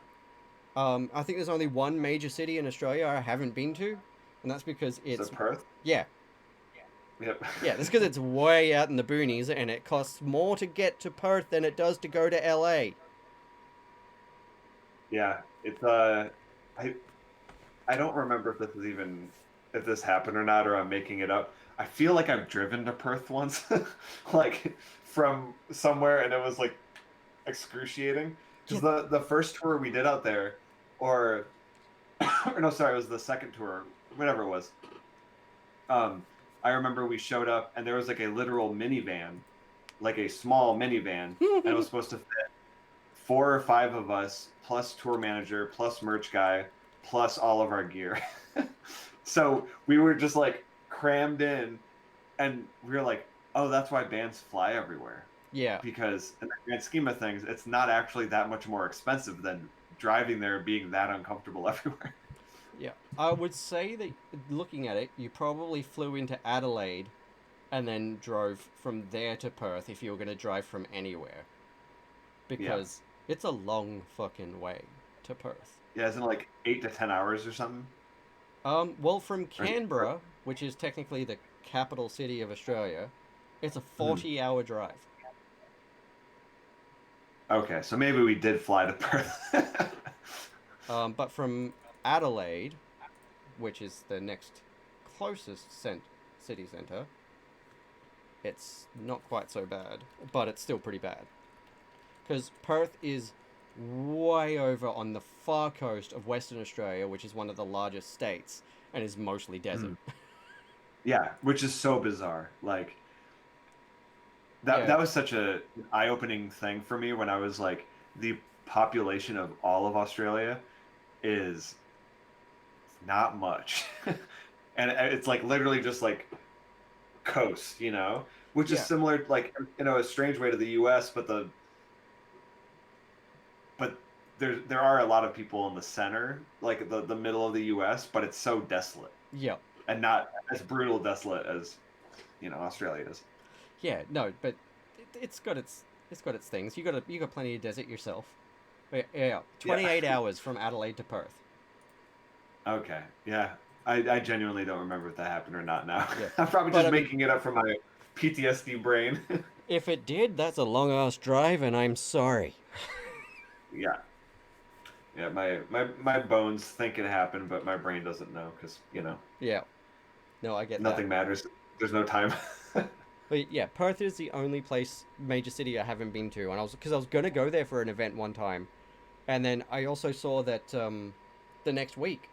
I think there's only one major city in Australia I haven't been to, and that's because So it's Perth? yeah, Yep. yeah. That's because it's way out in the boonies, and it costs more to get to Perth than it does to go to LA. Yeah. It's I I don't remember if this happened or not, or I'm making it up. I feel like I've driven to Perth once, like from somewhere, and it was like excruciating. Yeah, Because the first tour we did out there, or or no, sorry, it was the second tour, whatever it was. Um, I remember we showed up, and there was like a literal minivan, like a small minivan, and it was supposed to fit 4 or 5 of us, plus tour manager, plus merch guy, plus all of our gear. So we were just like crammed in, and we were like, oh, that's why bands fly everywhere. yeah, Because in the grand scheme of things, it's not actually that much more expensive than driving there and being that uncomfortable everywhere. yeah. I would say that looking at it, you probably flew into Adelaide and then drove from there to Perth if you were going to drive from anywhere, Yeah. because it's a long fucking way to Perth. Yeah, isn't it like 8 to 10 hours or something? Well, from Or is it Canberra, which is technically the capital city of Australia, it's a Mhm. 40-hour drive. Okay, so maybe we did fly to Perth. But from Adelaide, which is the next closest city center, it's not quite so bad, but it's still pretty bad. Because Perth is way over on the far coast of Western Australia, which is one of the largest states, and is mostly desert. Mm. Yeah, which is so bizarre. Like that Yeah, that was such a eye-opening thing for me when I was like, the population of all of Australia is not much. And it's like literally just like coast, which is yeah, similar, like, a strange way to the US, but there are a lot of people in the center, like the middle of the US, but it's so desolate yeah, and not as brutal desolate as, Australia is. yeah. No, but it's got its things. You got plenty of desert yourself. But yeah, Yeah. 28 hours from Adelaide to Perth. Okay. Yeah. I genuinely don't remember if that happened or not now. Yeah, I'm probably but just I mean, making it up from my PTSD brain. if it did, that's a long ass drive, and I'm sorry. Yeah. Yeah, my bones think it happened, but my brain doesn't know because, Yeah, no, I get that. nothing matters. There's no time. But yeah, Perth is the only major city I haven't been to, and I was gonna go there for an event one time, and then I also saw that the next week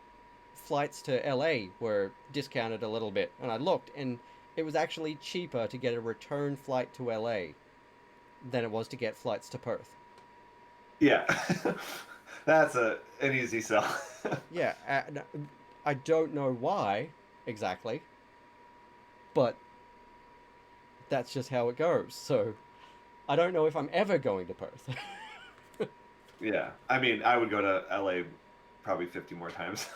flights to LA were discounted a little bit, and I looked, and it was actually cheaper to get a return flight to LA than it was to get flights to Perth. Yeah. That's an easy sell. Yeah, I don't know why exactly, but that's just how it goes. So I don't know if I'm ever going to Perth. Yeah. I mean, I would go to LA probably 50 more times.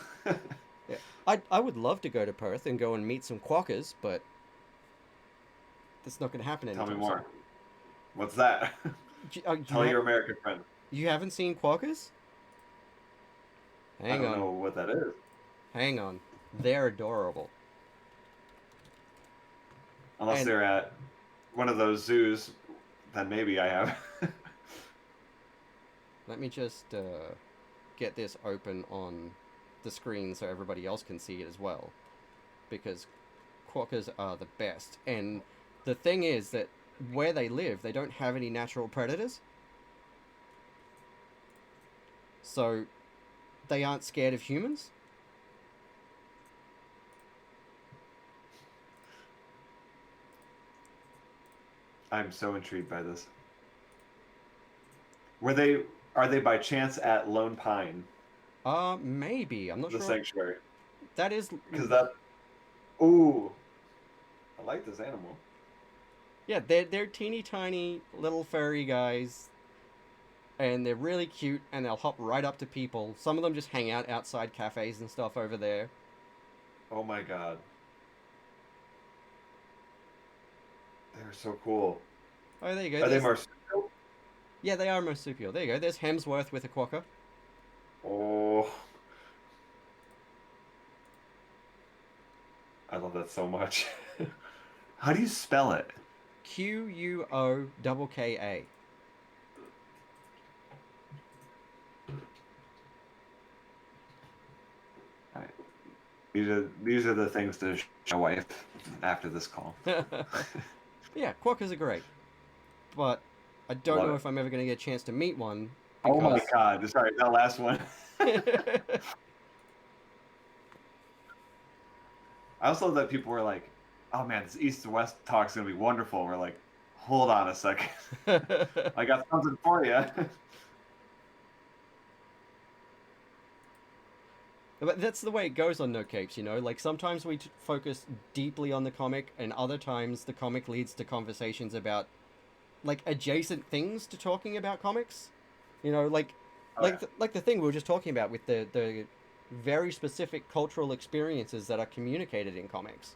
Yeah, I would love to go to Perth and go and meet some quackers, but that's not going to happen Tell me anytime soon. more. What's that? You Tell your American friend. you haven't seen quackers? I Hang don't on, know what that is. hang on. They're adorable. Unless And they're at one of those zoos, then maybe I have. let me just get this open on the screen so everybody else can see it as well, because quackers are the best. And the thing is that where they live, they don't have any natural predators, so they aren't scared of humans. I'm so intrigued by this. Were they are they by chance at Lone Pine, Maybe. I'm not the sure. sanctuary? That is, Because that ooh, I like this animal. yeah. They're teeny tiny little furry guys, and they're really cute, and they'll hop right up to people. Some of them just hang out outside cafes and stuff over there. Oh my god. They're so cool. Oh, there you go. Are they There's marsupial? Yeah, they are marsupial. There you go. There's Hemsworth with a quokka. Oh, I love that so much. How do you spell it? Quokka. All right. These are the things to show my wife after this call. Yeah, quokkas are great, but I don't Love know it. if I'm ever going to get a chance to meet one Oh my because god. Sorry, that last one. I also love that people were like, "Oh man, this East to West talk's gonna be wonderful." We're like, "Hold on a second, I got something for you." But that's the way it goes on No Capes, you know? Like, sometimes we focus deeply on the comic, and other times the comic leads to conversations about, like, adjacent things to talking about comics. You know, Oh yeah. like the thing we were just talking about with the very specific cultural experiences that are communicated in comics.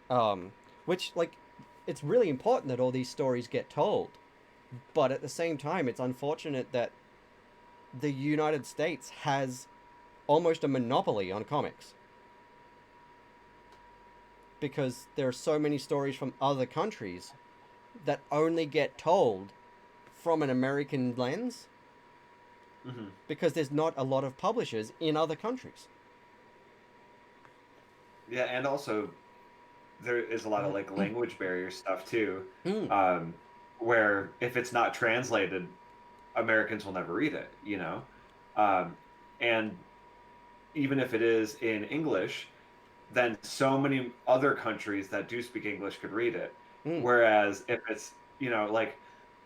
Um, which, like, it's really important that all these stories get told, but at the same time, it's unfortunate that the United States has almost a monopoly on comics because there are so many stories from other countries that only get told from an American lens Hmm. because there's not a lot of publishers in other countries. Yeah, and also there is a lot of like language barrier stuff too, Mm. where if it's not translated, Americans will never read it, you know, um, and even if it is in English, then so many other countries that do speak English could read it. Mm. Whereas if it's, you know, like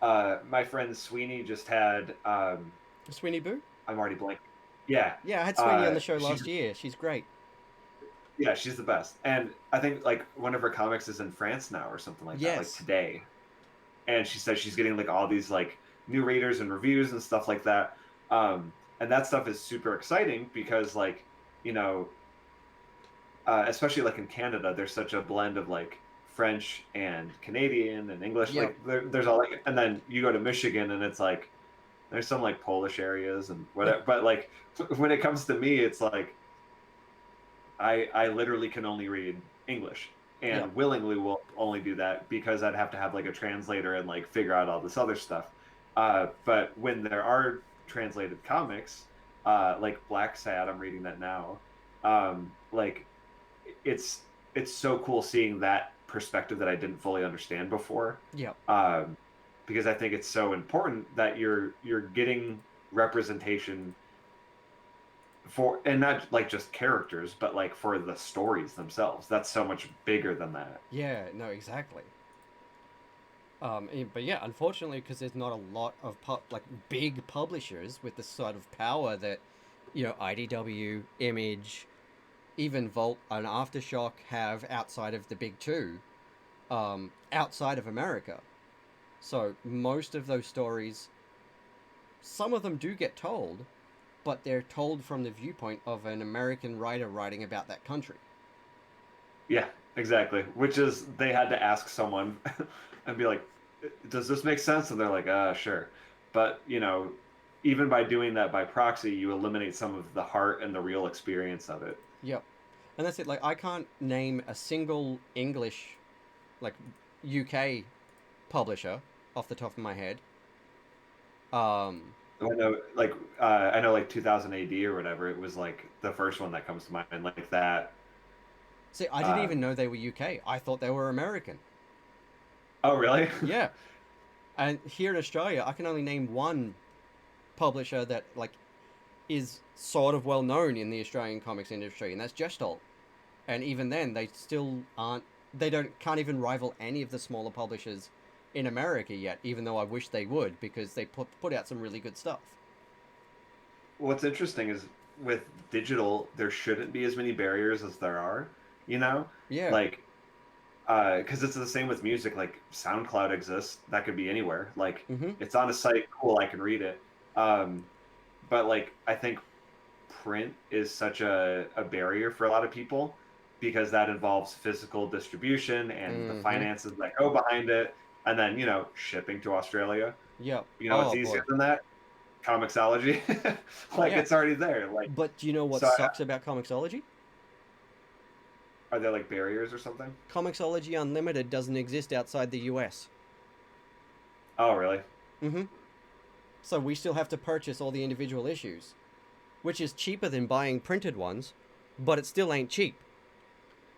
my friend Sweeney just had, Sweeney Boo? I'm already blanking. Yeah, Yeah, I had Sweeney on the show she's last year. She's great. yeah, she's the best. And I think like one of her comics is in France now or something like that, like Yes. today. And she says she's getting like all these like new readers and reviews and stuff like that. And that stuff is super exciting because like, you know, especially like in Canada, there's such a blend of like French and Canadian and English. Yep. Like there's all like, and then you go to Michigan and it's like there's some like Polish areas and whatever. But like when it comes to me, it's like I literally can only read English Yep. and willingly will only do that because I'd have to have like a translator and like figure out all this other stuff. But when there are translated comics, like Black Sad, I'm reading that now. Like it's so cool seeing that perspective that I didn't fully understand before. Yep. Because I think it's so important that you're getting representation for, and not like just characters, but like for the stories themselves. That's so much bigger than that. Yeah, no, exactly. But yeah, unfortunately, because there's not a lot of like big publishers with the sort of power that, you know, IDW, Image, even Volt and Aftershock have outside of the big two, outside of America. So most of those stories, some of them do get told, but they're told from the viewpoint of an American writer writing about that country. Yeah, exactly. Which is they had to ask someone and be like, "Does this make sense?" And they're like, sure." But you know, even by doing that by proxy, you eliminate some of the heart and the real experience of it. Yep. And that's it. Like, I can't name a single English, like, UK publisher off the top of my head. Um, I know, like I know, like 2000 AD or whatever. It was like the first one that comes to mind, like that. See, I didn't even Um, know they were UK. I thought they were American. oh, really? Yeah. And here in Australia, I can only name one publisher that, like, is sort of well known in the Australian comics industry, and that's Gestalt. And even then, they still aren't. They can't even rival any of the smaller publishers in America yet. Even though I wish they would, because they put out some really good stuff. What's interesting is with digital, there shouldn't be as many barriers as there are. You know, Yeah. like because it's the same with music. Like SoundCloud exists, that could be anywhere. Like Mm-hmm. it's on a site, cool, I can read it. Um, but like I think print is such a barrier for a lot of people because that involves physical distribution and the Mm-hmm. finances that go behind it, and then you know shipping to Australia. Yep. You know, it's Oh easier boy. than that. Comixology, like Yeah. it's already there. Like But do you know what so, sucks about Comixology? are there like barriers or something? Comixology Unlimited doesn't exist outside the US. Oh, really? Mm-hmm. So we still have to purchase all the individual issues, which is cheaper than buying printed ones, but it still ain't cheap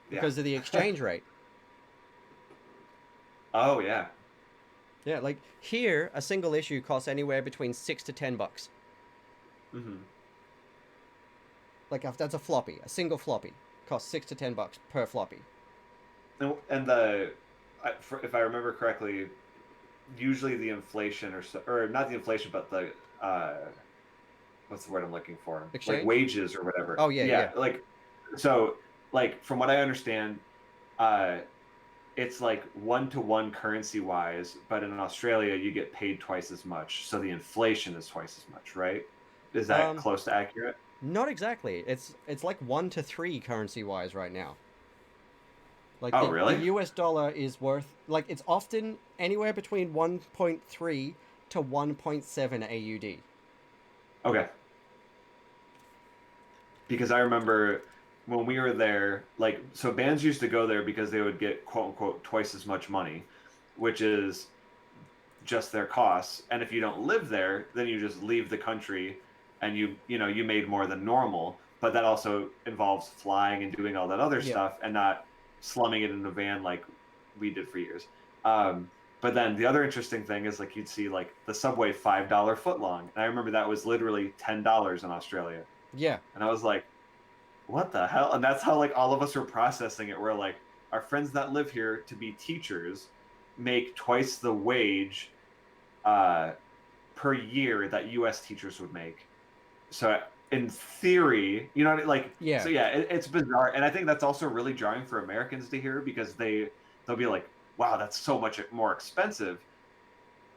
Yeah. because of the exchange rate. Oh, yeah. Yeah, like here, a single issue costs anywhere between $6 to $10. Hmm. Like if that's a floppy, a single floppy costs $6 to $10 per floppy. And if I remember correctly, usually the inflation or not the inflation, but the what's the word I'm looking for? Like Exchange? wages or whatever. Oh yeah, Yeah, yeah. like so like from what I understand, uh it's like 1-to-1 currency wise, but in Australia you get paid twice as much. So the inflation is twice as much, right? Is that Um, close to accurate? Not exactly. It's like 1 to 3 currency wise right now. Like Oh, the really? US dollar is worth, like, it's often anywhere between 1.3 to 1.7 AUD. Okay. Because I remember when we were there, like, so bands used to go there because they would get quote unquote twice as much money, which is just their costs. And if you don't live there, then you just leave the country and you know, you made more than normal. But that also involves flying and doing all that other Yep. stuff and not slumming it in a van like we did for years. But then the other interesting thing is like you'd see like the Subway $5 footlong, and I remember that was literally $10 in Australia, Yeah. and I was like, what the hell? And that's how like all of us were processing it. We're like, our friends that live here to be teachers make twice the wage per year that U.S. teachers would make. So in theory, you know what I mean? Like, Yeah. so yeah, it's bizarre, and I think that's also really jarring for Americans to hear because they'll be like, wow, that's so much more expensive.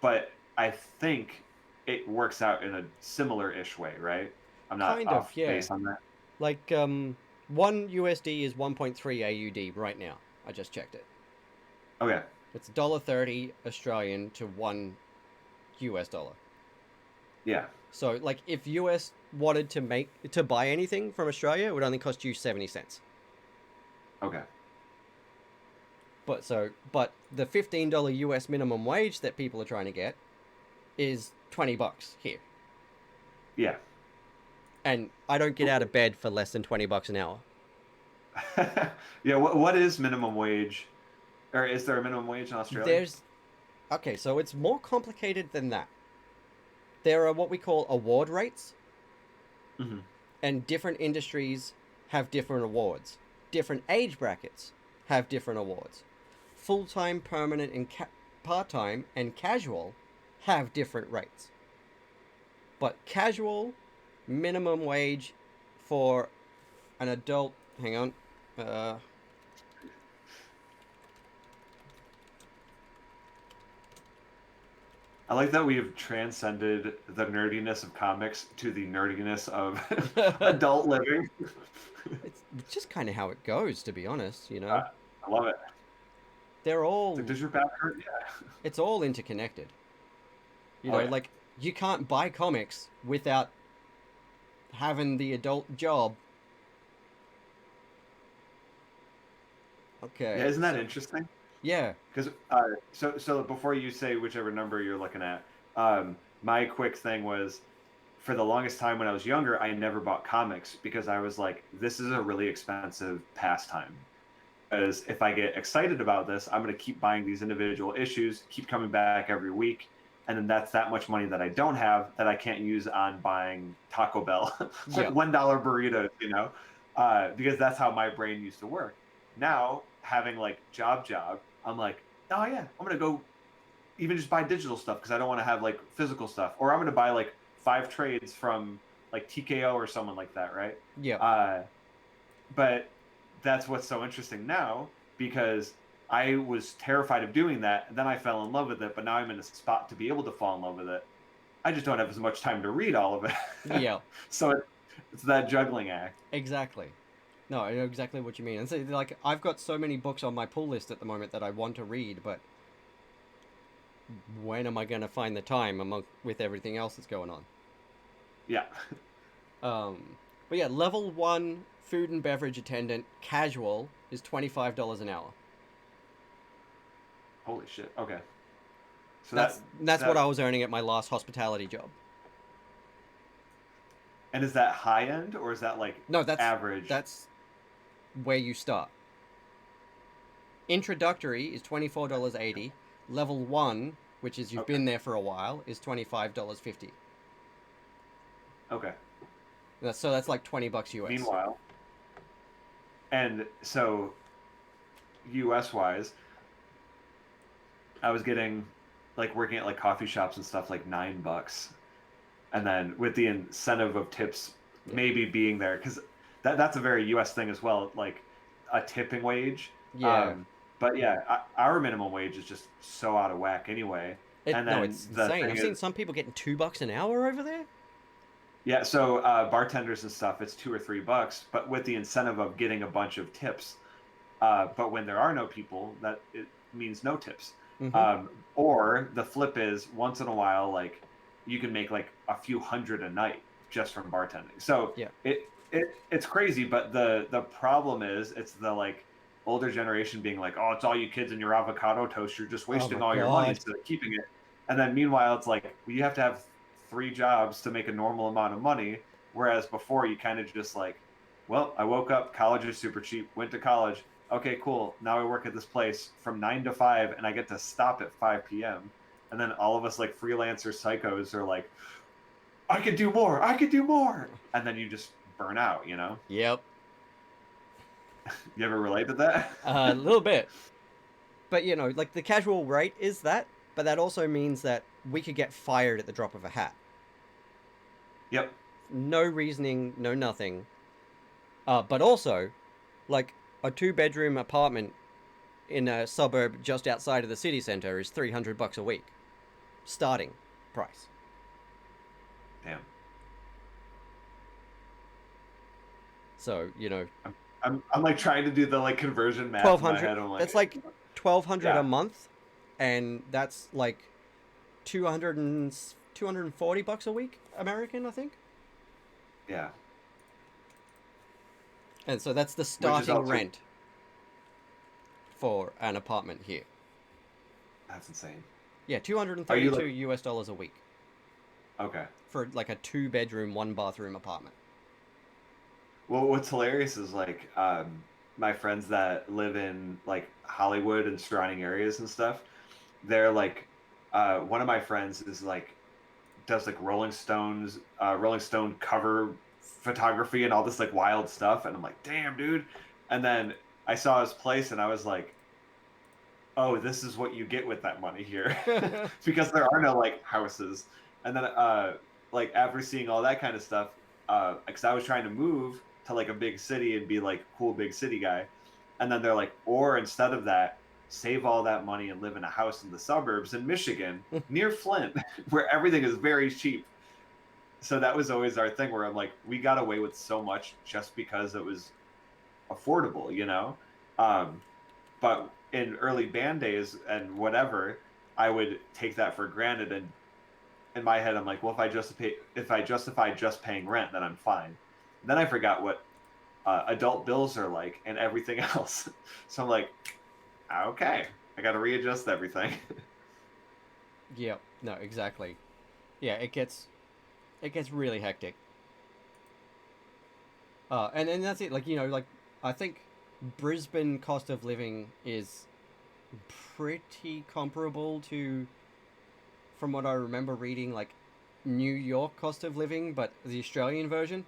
But I think it works out in a similar-ish way, right? I'm not Kind of, off yeah. base on that. Like, 1 USD is 1.3 AUD right now. I just checked it. Okay. It's $1.30 Australian to $1 US. Yeah. So, like, if US wanted to buy anything from Australia, it would only cost you 70 cents. Okay. But the $15 US minimum wage that people are trying to get is $20 here. Yeah. And I don't get out of bed for less than $20 an hour. Yeah. What is minimum wage? Or is there a minimum wage in Australia? Okay, so it's more complicated than that. There are what we call award rates, Mm-hmm. and different industries have different awards. Different age brackets have different awards. Full-time, permanent, and part-time and casual have different rates. But casual minimum wage for an adult, hang on, I like that we have transcended the nerdiness of comics to the nerdiness of adult living. it's just kind of how it goes, to be honest, you Uh, know? I love it. They're It's like, all, does your back hurt? Yeah. it's all interconnected. You Oh know, yeah. like, you can't buy comics without having the adult job. Yeah, Okay, isn't that so, interesting? yeah, Because so before you say whichever number you're looking at, my quick thing was for the longest time when I was younger, I never bought comics because I was like, this is a really expensive pastime. Because if I get excited about this, I'm going to keep buying these individual issues, keep coming back every week, and then that's that much money that I don't have that I can't use on buying Taco Bell, like yeah, $1 burritos, because that's how my brain used to work. Now having like job, I'm like, oh yeah, I'm gonna go even just buy digital stuff because I don't want to have like physical stuff, or I'm gonna buy like 5 trades from like TKO or someone like that, right? yeah, Uh, but that's what's so interesting now because I was terrified of doing that. And then I fell in love with it, but now I'm in a spot to be able to fall in love with it. I just don't have as much time to read all of it. yeah, So it's that juggling act. exactly. No, I know exactly what you mean. And so, like, I've got so many books on my pull list at the moment that I want to read, but when am I going to find the time with everything else that's going on? Yeah. But yeah, level 1 food and beverage attendant casual is $25 an hour. Holy shit. Okay. So That's what I was earning at my last hospitality job. and is that high end or is that like No, average? that's where you start. Introductory is $24.80. Level 1, which is you've Okay. been there for a while, is $25.50. Okay. So that's like $20 US. Meanwhile, and so US wise, I was getting like working at like coffee shops and stuff like $9, and then with the incentive of tips Yeah. maybe being there because that's a very US thing as well, like a tipping wage. Yeah. But yeah, our minimum wage is just so out of whack anyway. And No, then it's the insane. thing I've is, seen some people getting $2 an hour over there. yeah, so bartenders and stuff, it's $2 or $3, but with the incentive of getting a bunch of tips. But when there are no people, that it means no tips. Mm-hmm. Or the flip is once in a while, like you can make like a few hundred a night just from bartending. So Yeah. it's crazy. But the problem is it's the like older generation being like, oh, it's all you kids and your avocado toast. You're just wasting my all your money God. instead of keeping it. And then meanwhile, it's like well, you have to have 3 jobs to make a normal amount of money. Whereas before you kind of just like, well, I woke up, college is super cheap, went to college, okay, cool. Now I work at this place from 9 to 5, and I get to stop at 5 p.m. And then all of us like freelancer psychos are like, I could do more. I could do more. And then you just burn out. You know. Yep. You ever relate to that? A little bit. But, you know, like the casual rate is that, but that also means that we could get fired at the drop of a hat. Yep. No reasoning, no nothing. But also, like, a 2-bedroom apartment in a suburb just outside of the city center is $300 a week. Starting price. Damn. So, you know, I'm like trying to do the like conversion math in my head. I'm like, that's like $1,200 Yeah. a month, and that's like 240 bucks a week American, I think. yeah. And so that's the starting also- rent for an apartment here. That's insane. Yeah, Are you, $232 like- US dollars a week Okay. for like a 2-bedroom, 1-bathroom apartment. Well, what's hilarious is like my friends that live in like Hollywood and surrounding areas and stuff. They're like, one of my friends is like does like Rolling Stone cover photography and all this like wild stuff, and I'm like, damn, dude. And then I saw his place, and I was like, oh, this is what you get with that money here, because there are no like houses. And then like after seeing all that kind of stuff, because I was trying to move to like a big city and be like cool big city guy, and then they're like, or instead of that, save all that money and live in a house in the suburbs in Michigan near Flint, where everything is very cheap. So that was always our thing, where I'm like, we got away with so much just because it was affordable, you know. But in early band days and whatever, I would take that for granted, and in my head I'm like, well, if I justify just paying rent, then I'm fine. Then I forgot what adult bills are like and everything else. So I'm like, okay, I got to readjust everything. Yeah, no, exactly. Yeah, it gets really hectic. And then that's it. Like, you know, like I think Brisbane cost of living is pretty comparable to, from what I remember reading, like New York cost of living, but the Australian version.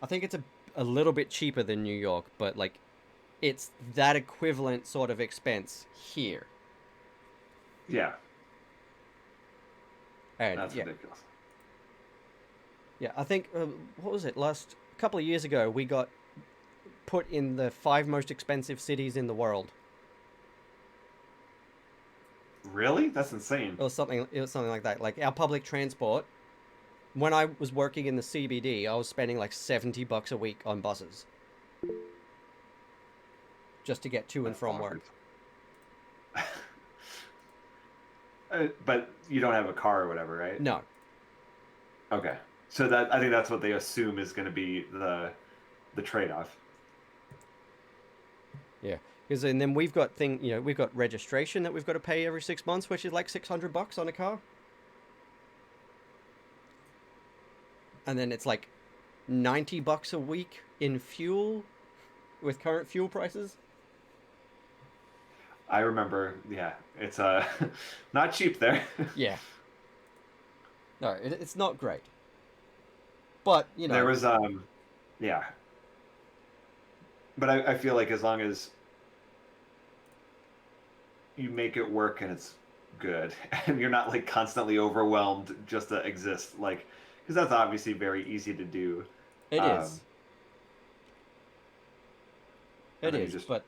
I think it's a little bit cheaper than New York, but like it's that equivalent sort of expense here. Yeah, And that's yeah, ridiculous. yeah, I think what was it? Last couple of years ago, we got put in the 5 most expensive cities in the world. Really? That's insane. It was something like that. Like our public transport. When I was working in the CBD, I was spending like $70 a week on buses just to get to and That's from awkward. work. But you don't have a car or whatever, right? No. Okay. So that, I think that's what they assume is going to be the trade-off. Yeah. Because and then we've got we've got registration that we've got to pay every 6 months, which is like $600 on a car. And then it's like $90 a week in fuel with current fuel prices. I remember, yeah, it's not cheap there. Yeah. No, it's not great. But, you know. There was yeah. But I feel like as long as you make it work and it's good, and you're not like constantly overwhelmed just to exist, like, because that's obviously very easy to do. It is. It and then you is, just, but,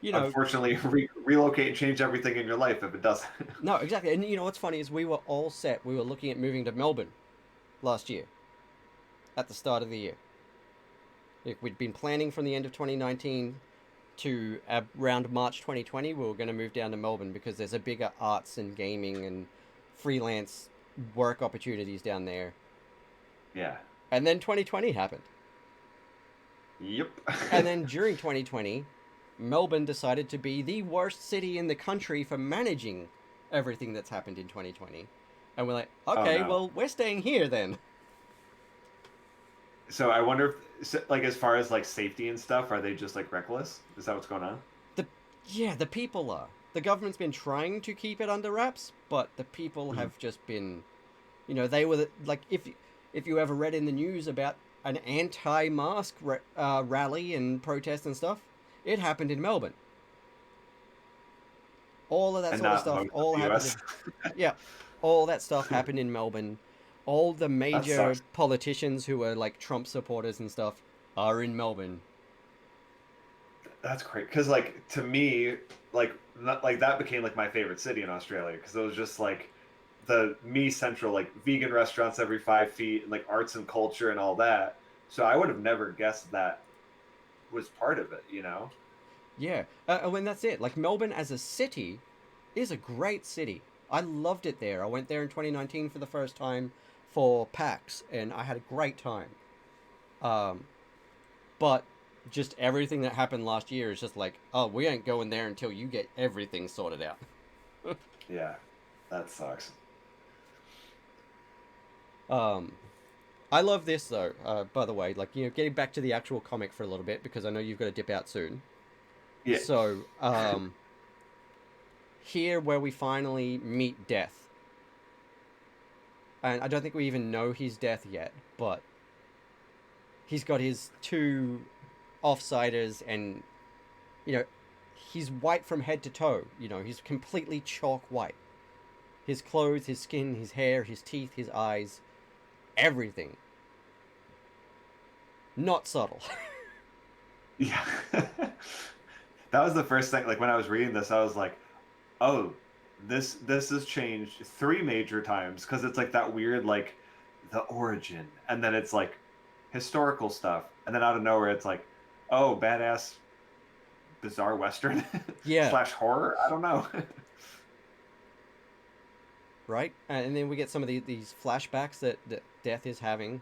you know. unfortunately, relocate and change everything in your life if it doesn't. No, exactly. And you know what's funny is we were all set. We were looking at moving to Melbourne last year, at the start of the year. Like, we'd been planning from the end of 2019 to around March 2020. We were going to move down to Melbourne because there's a bigger arts and gaming and freelance work opportunities down there. Yeah. And then 2020 happened. Yep. And then during 2020, Melbourne decided to be the worst city in the country for managing everything that's happened in 2020. And we're like, okay, no. well, we're staying here then. So I wonder if, like, as far as like safety and stuff, are they just like reckless? Is that what's going on? The Yeah, the people are. The government's been trying to keep it under wraps, but the people Mhm. have just been, they were like, if you ever read in the news about an anti-mask rally and protest and stuff, it happened in Melbourne. All of that And sort of not stuff most of all the happened U.S. in, yeah, all that stuff happened in Melbourne. All the That major sucks. politicians who are like Trump supporters and stuff are in Melbourne. That's great because, like, to me, like, not, like that became like my favorite city in Australia because it was just like the me central, like vegan restaurants every 5 feet and like arts and culture and all that. So I would have never guessed that was part of it. Yeah, and that's it. Like Melbourne as a city is a great city. I loved it there. I went there in 2019 for the first time for PAX, and I had a great time. Um, but just everything that happened last year is just like, oh, we ain't going there until you get everything sorted out. Yeah, that sucks. um, I love this though. By the way, like getting back to the actual comic for a little bit because I know you've got to dip out soon. Yeah. So here where we finally meet Death, and I don't think we even know his death yet, but he's got his two offsiders, and you know he's white from head to toe. He's completely chalk white. His clothes, his skin, his hair, his teeth, his eyes, everything. Not subtle. Yeah. That was the first thing. Like when I was reading this, I was like, "Oh, this has changed three major times." Because it's like that weird like the origin, and then it's like historical stuff, and then out of nowhere, it's like, "Oh, badass, bizarre western Yeah, slash horror." I don't know. right. And then we get some of these flashbacks that Death is having,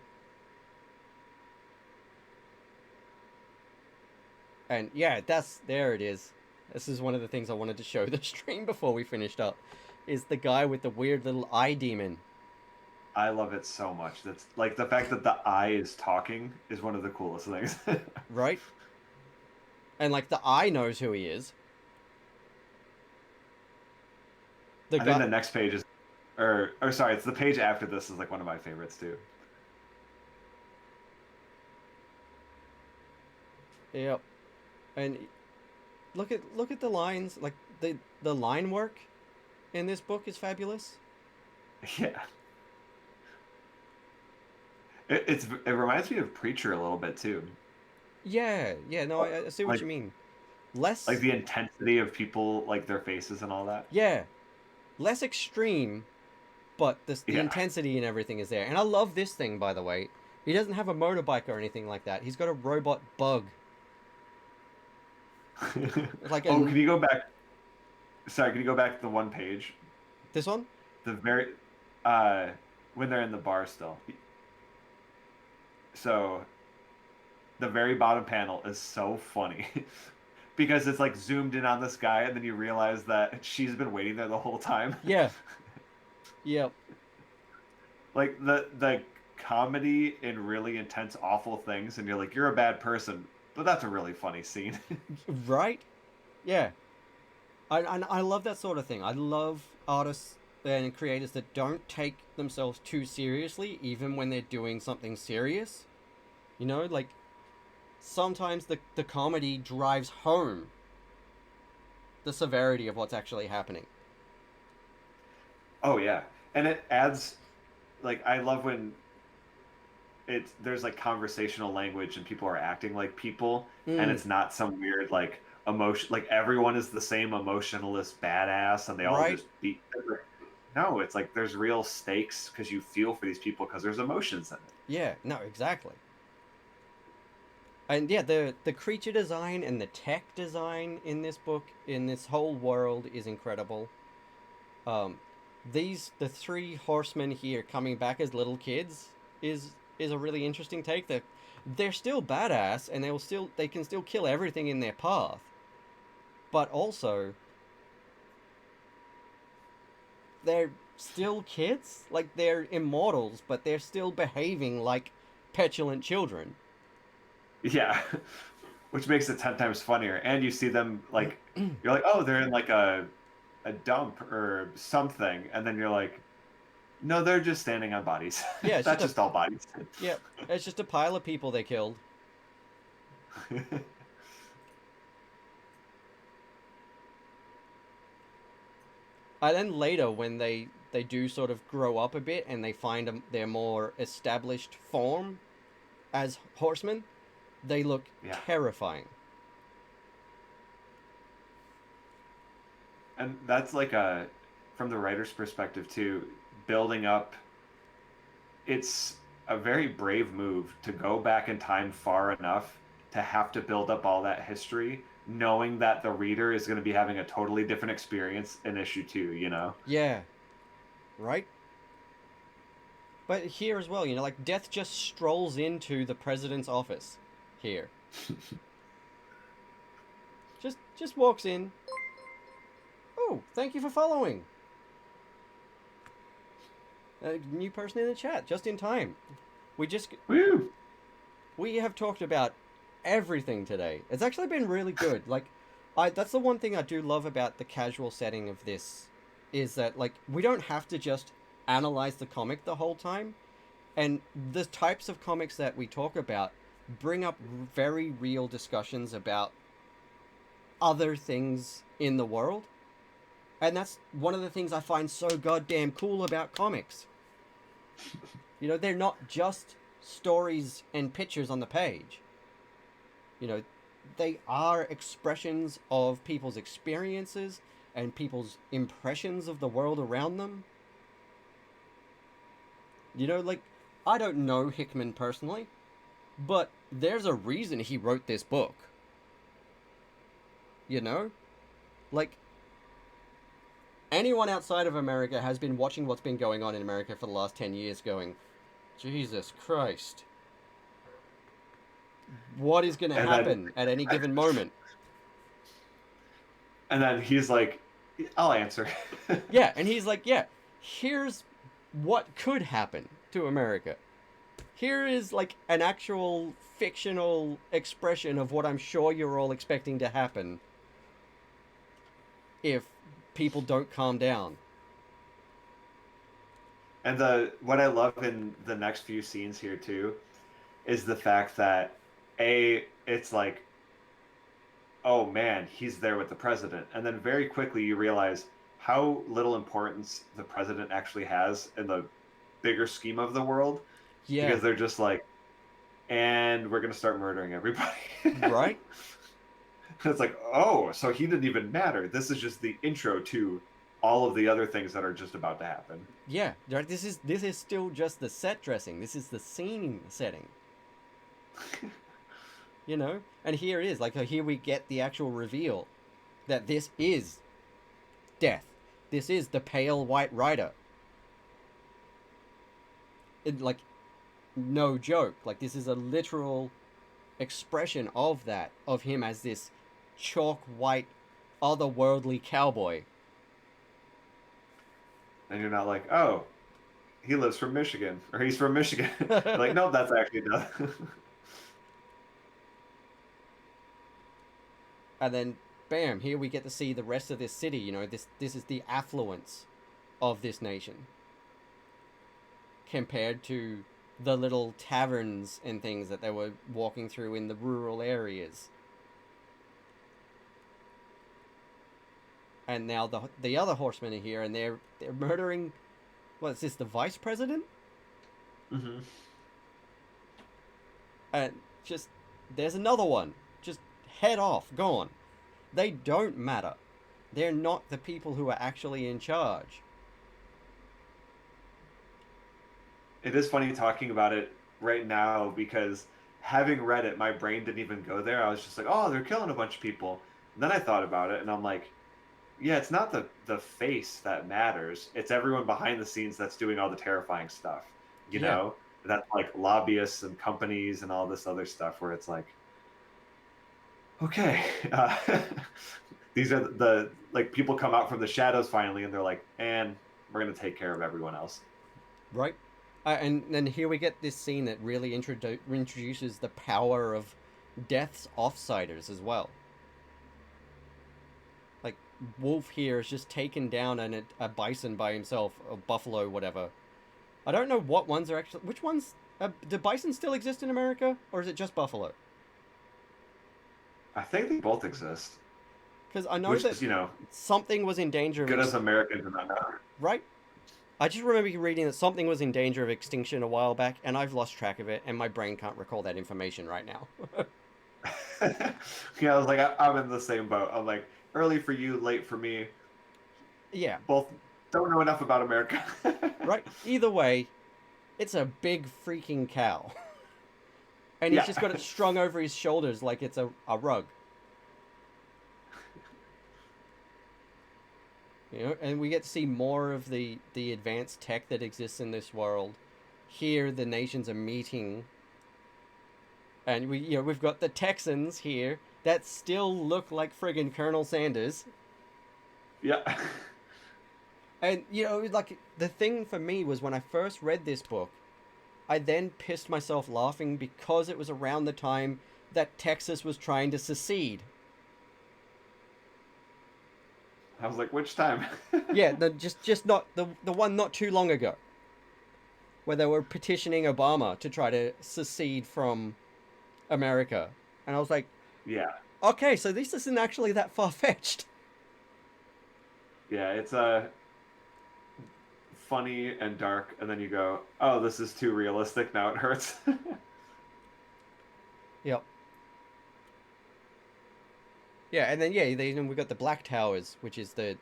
and yeah, there it is. This is one of the things I wanted to show the stream before we finished up. Is the guy with the weird little eye demon, I love it so much. That's like the fact that the eye is talking is one of the coolest things. right? And like the eye knows who he is. The I think guy, the next page is, or sorry, it's the page after this is like one of my favorites too. yep. And look at the lines. Like the line work in this book is fabulous. Yeah. It reminds me of Preacher a little bit too. Yeah, yeah. No, I see what Like you mean. like Less, the intensity of people, like their faces and all that. yeah, less extreme, but the Yeah. intensity and everything is there. And I love this thing, by the way. He doesn't have a motorbike or anything like that. He's got a robot bug. Like Oh, a can you go back? Sorry, can you go back to the one page? This one? The very uh when they're in the bar still. So the very bottom panel is so funny because it's like zoomed in on this guy and then you realize that she's been waiting there the whole time. Yeah. Yep. Like the comedy in really intense awful things and you're like you're a bad person, but that's a really funny scene. Right? Yeah. I love that sort of thing. I love artists and creators that don't take themselves too seriously, even when they're doing something serious. Like sometimes the comedy drives home the severity of what's actually happening. Oh yeah. And it adds like I love when there's like conversational language and people are acting like people and Mm, it's not some weird like emotion like everyone is the same emotionless badass and they all right? just beat no, it's like there's real stakes because you feel for these people because there's emotions in it. Yeah, no, exactly. And yeah, the creature design and the tech design in this book, in this whole world, is incredible. Um, the three horsemen here coming back as little kids is a really interesting take. That they're still badass and they can still kill everything in their path, but also they're still kids. Like they're immortals, but they're still behaving like petulant children. Yeah. Which makes it 10 times funnier. And you see them like you're like, oh, they're in like a dump or something, and then you're like, no, they're just standing on bodies. Yeah, it's That's just all bodies. yeah, it's just a pile of people they killed. And then later, when they do sort of grow up a bit and they find their more established form as horsemen, they look Yeah. terrifying. And that's like from the writer's perspective too, building up. It's a very brave move to go back in time far enough to have to build up all that history, knowing that the reader is going to be having a totally different experience in issue 2, you know? Yeah, right? But here as well, like Death just strolls into the president's office here. just walks in. Oh, thank you for following. A new person in the chat, just in time. Woo! We have talked about everything today. It's actually been really good. Like, that's the one thing I do love about the casual setting of this, is that like we don't have to just analyze the comic the whole time, and the types of comics that we talk about bring up very real discussions about other things in the world. And that's one of the things I find so goddamn cool about comics. They're not just stories and pictures on the page. They are expressions of people's experiences and people's impressions of the world around them. Like, I don't know Hickman personally, but there's a reason he wrote this book. Like, anyone outside of America has been watching what's been going on in America for the last 10 years going, Jesus Christ. What is going to happen at any given moment? And then he's like, I'll answer. Yeah, and he's like, yeah, here's what could happen to America. Here is like an actual fictional expression of what I'm sure you're all expecting to happen if people don't calm down. And what I love in the next few scenes here too is the fact that it's like, oh man, he's there with the president, and then very quickly you realize how little importance the president actually has in the bigger scheme of the world. Yeah, because they're just like, and we're gonna start murdering everybody. Right? It's like, oh, so he didn't even matter. This is just the intro to all of the other things that are just about to happen. Yeah, this is still just the set dressing. This is the scene setting. And here it is. Like, here we get the actual reveal that this is Death. This is the Pale White Rider. Like, no joke. Like, this is a literal expression of that, of him as this chalk white, otherworldly cowboy. And you're not like, oh, he lives from Michigan, or he's from Michigan. Like, no, that's actually not. And then, bam, here we get to see the rest of this city. This is the affluence of this nation compared to the little taverns and things that they were walking through in the rural areas. And now the other horsemen are here, and they're murdering. What is this? The vice president? Mm-hmm. And there's another one. Just head off, gone. They don't matter. They're not the people who are actually in charge. It is funny talking about it right now because having read it, my brain didn't even go there. I was just like, oh, they're killing a bunch of people. And then I thought about it, and I'm like, yeah, it's not the face that matters. It's everyone behind the scenes that's doing all the terrifying stuff. You know? That's like lobbyists and companies and all this other stuff where it's like, okay, these are the like people come out from the shadows finally, and they're like, and we're gonna take care of everyone else. Right? And then here we get this scene that really introduces the power of Death's offsiders as well. Like, Wolf here is just taken down a bison by himself, or buffalo, whatever. I don't know what ones are actually... Which ones... do bison still exist in America? Or is it just buffalo? I think they both exist, Because I know which that is, you know, something was in danger of... good as Americans and not know. Right? I just remember reading that something was in danger of extinction a while back, and I've lost track of it, and my brain can't recall that information right now. Yeah, I was like, I'm in the same boat. I'm like, early for you, late for me. Yeah. Both don't know enough about America. Right? Either way, it's a big freaking cow. And he's Yeah. just got it strung over his shoulders like it's a rug. You know, and we get to see more of the advanced tech that exists in this world. Here, the nations are meeting, and we've got the Texans here that still look like friggin' Colonel Sanders. Yeah. And like the thing for me was when I first read this book, I then pissed myself laughing because it was around the time that Texas was trying to secede. I was like, which time? Yeah, just not the one not too long ago, where they were petitioning Obama to try to secede from America, and I was like, Yeah. okay, so this isn't actually that far fetched. Yeah, it's funny and dark, and then you go, oh, this is too realistic. Now it hurts. Yep. Yeah, and then we got the Black Towers, which is the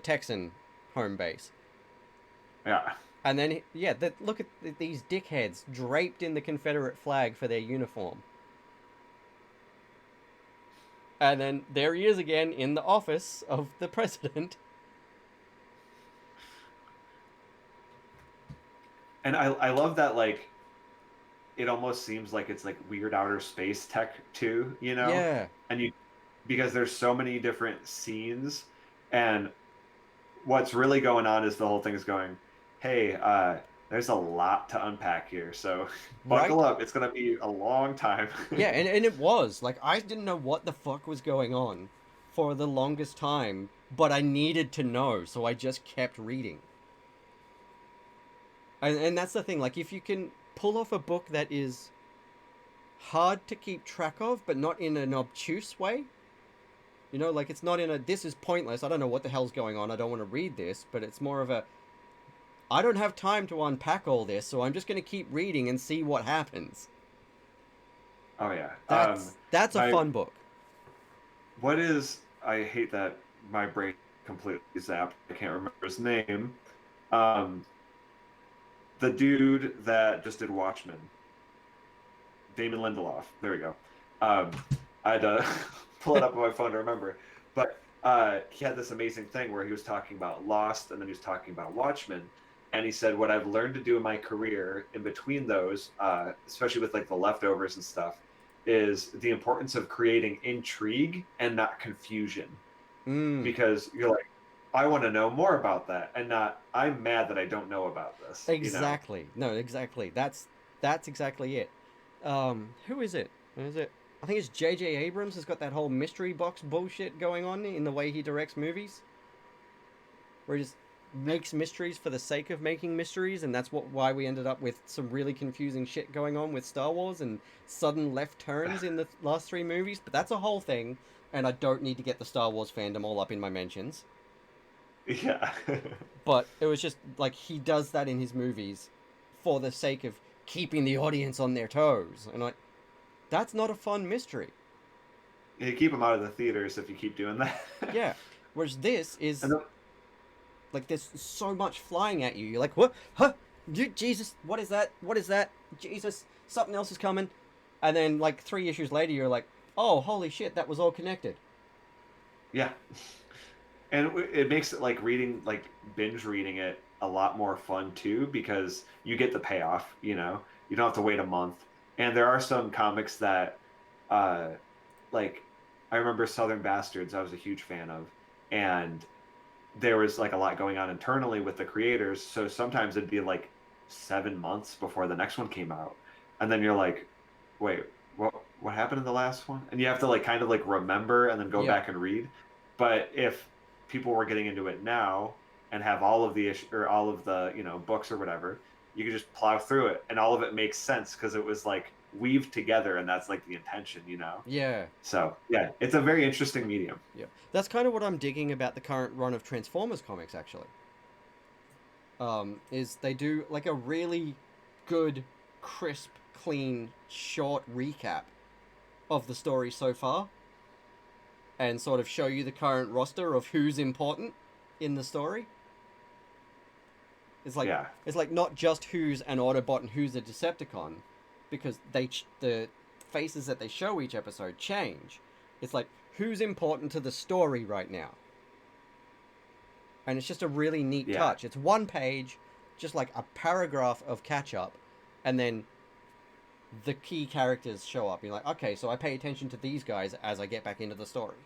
Texan home base. Yeah. And then look at these dickheads draped in the Confederate flag for their uniform. And then there he is again in the office of the president. And I love that, like, it almost seems like it's like weird outer space tech too, you know? Yeah. And because there's so many different scenes, and what's really going on is the whole thing is going, hey, there's a lot to unpack here, so buckle Right? up. It's gonna be a long time. Yeah, and it was. Like, I didn't know what the fuck was going on for the longest time, but I needed to know, so I just kept reading. And that's the thing, like, if you can pull off a book that is hard to keep track of, but not in an obtuse way, like, it's not in a, this is pointless, I don't know what the hell's going on, I don't want to read this, but it's more of a, I don't have time to unpack all this, so I'm just going to keep reading and see what happens. Oh yeah. That's a fun book. What is, I hate that my brain completely zapped. I can't remember his name. The dude that just did Watchmen. Damon Lindelof. There we go. I had to pull it up on my phone to remember. But he had this amazing thing where he was talking about Lost, and then he was talking about Watchmen. And he said, what I've learned to do in my career in between those, especially with like the leftovers and stuff, is the importance of creating intrigue and not confusion. Because you're like, I want to know more about that, and not, I'm mad that I don't know about this. Exactly. No, exactly. That's exactly it. Who is it? I think it's J.J. Abrams has got that whole mystery box bullshit going on in the way he directs movies, where he just makes mysteries for the sake of making mysteries, and that's why we ended up with some really confusing shit going on with Star Wars and sudden left turns in the last 3 movies. But that's a whole thing, and I don't need to get the Star Wars fandom all up in my mentions. Yeah. But it was just like he does that in his movies for the sake of keeping the audience on their toes, and that's not a fun mystery. You keep them out of the theaters if you keep doing that. Yeah. Whereas this is like, there's so much flying at you. You're like, what? Huh? Jesus, what is that? What is that? Jesus, something else is coming. And then like 3 issues later, you're like, oh, holy shit, that was all connected. Yeah. And it makes it like binge reading it a lot more fun too, because you get the payoff, you don't have to wait a month. And there are some comics that, like, I remember Southern Bastards, I was a huge fan of, and there was like a lot going on internally with the creators. So sometimes it'd be like 7 months before the next one came out, and then you're like, wait, what happened in the last one? And you have to like kind of like remember and then go Yep. back and read. But if people were getting into it now and have all of the or all of the books or whatever, you could just plow through it, and all of it makes sense because it was like weaved together, and that's like the intention. Yeah. So yeah, it's a very interesting medium. Yeah. That's kind of what I'm digging about the current run of Transformers comics, actually. Is they do like a really good, crisp, clean, short recap of the story so far, and sort of show you the current roster of who's important in the story. It's like Yeah. it's like not just who's an Autobot and who's a Decepticon, because the faces that they show each episode change. It's like who's important to the story right now. And it's just a really neat Yeah. touch. It's one page, just like a paragraph of catch up, and then the key characters show up. You're like, okay, so I pay attention to these guys as I get back into the story.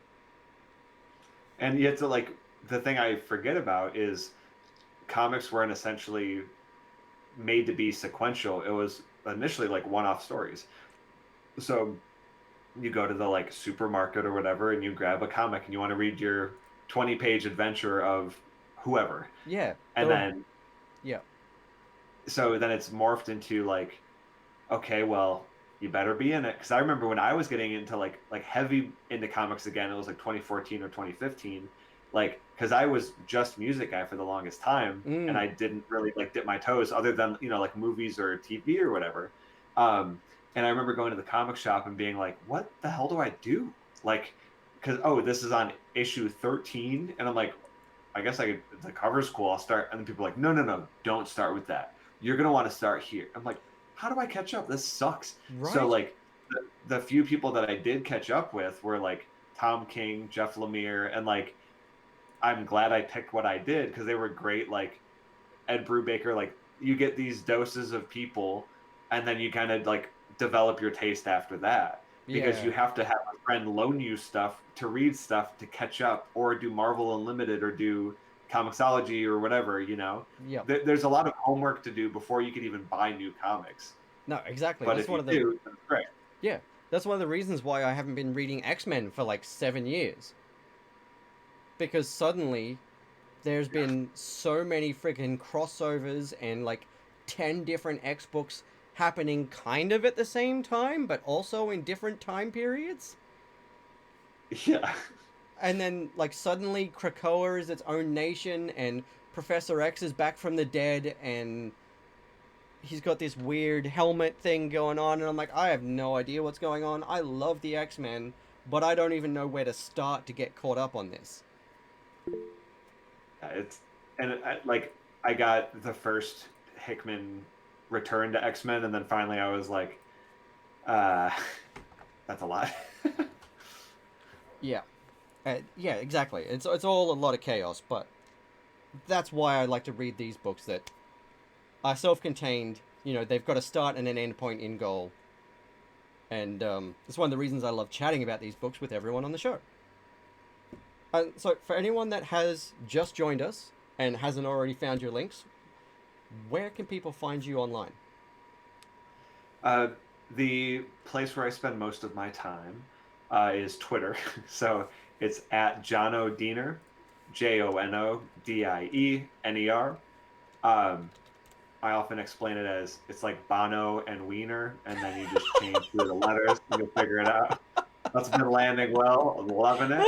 And yet, to like, the thing I forget about is comics weren't essentially made to be sequential. It was initially like one-off stories. So you go to the like supermarket or whatever, and you grab a comic, and you want to read your 20-page adventure of whoever. Yeah. And then yeah. So then it's morphed into like, okay, well, you better be in it. Because I remember when I was getting into like heavy into comics again, it was like 2014 or 2015. Like, because I was just music guy for the longest time, and I didn't really like dip my toes other than like movies or TV or whatever. And I remember going to the comic shop and being like, what the hell do I do? Like, because this is on issue 13, and I'm like, I guess the cover's cool. I'll start, and then people are like, no, don't start with that. You're gonna want to start here. I'm like, how do I catch up? This sucks. Right. So like, the few people that I did catch up with were like Tom King, Jeff Lemire, and like, I'm glad I picked what I did because they were great. Like Ed Brubaker, like you get these doses of people, and then you kind of like develop your taste after that. Because you have to have a friend loan you stuff to read stuff to catch up, or do Marvel Unlimited, or do Comixology or whatever. Yeah. There's a lot of homework to do before you can even buy new comics. No, exactly. But that's if you do, that's great. Yeah, that's one of the reasons why I haven't been reading X-Men for like 7 years. Because suddenly there's been so many freaking crossovers and like 10 different X books happening kind of at the same time, but also in different time periods. Yeah. And then like suddenly Krakoa is its own nation, and Professor X is back from the dead, and he's got this weird helmet thing going on, and I'm like, I have no idea what's going on. I love the X-Men, but I don't even know where to start to get caught up on this. I got the first Hickman return to X-Men, and then finally I was like, that's a lot. Yeah. Yeah, exactly. It's all a lot of chaos, but that's why I like to read these books that are self-contained. They've got a start and an end point in goal. And it's one of the reasons I love chatting about these books with everyone on the show. So for anyone that has just joined us and hasn't already found your links, where can people find you online? The place where I spend most of my time is Twitter. So it's at Jono Diener, JONODIENER. I often explain it as it's like Bono and Wiener, and then you just change through the letters and you'll figure it out. That's been landing well. I'm loving it.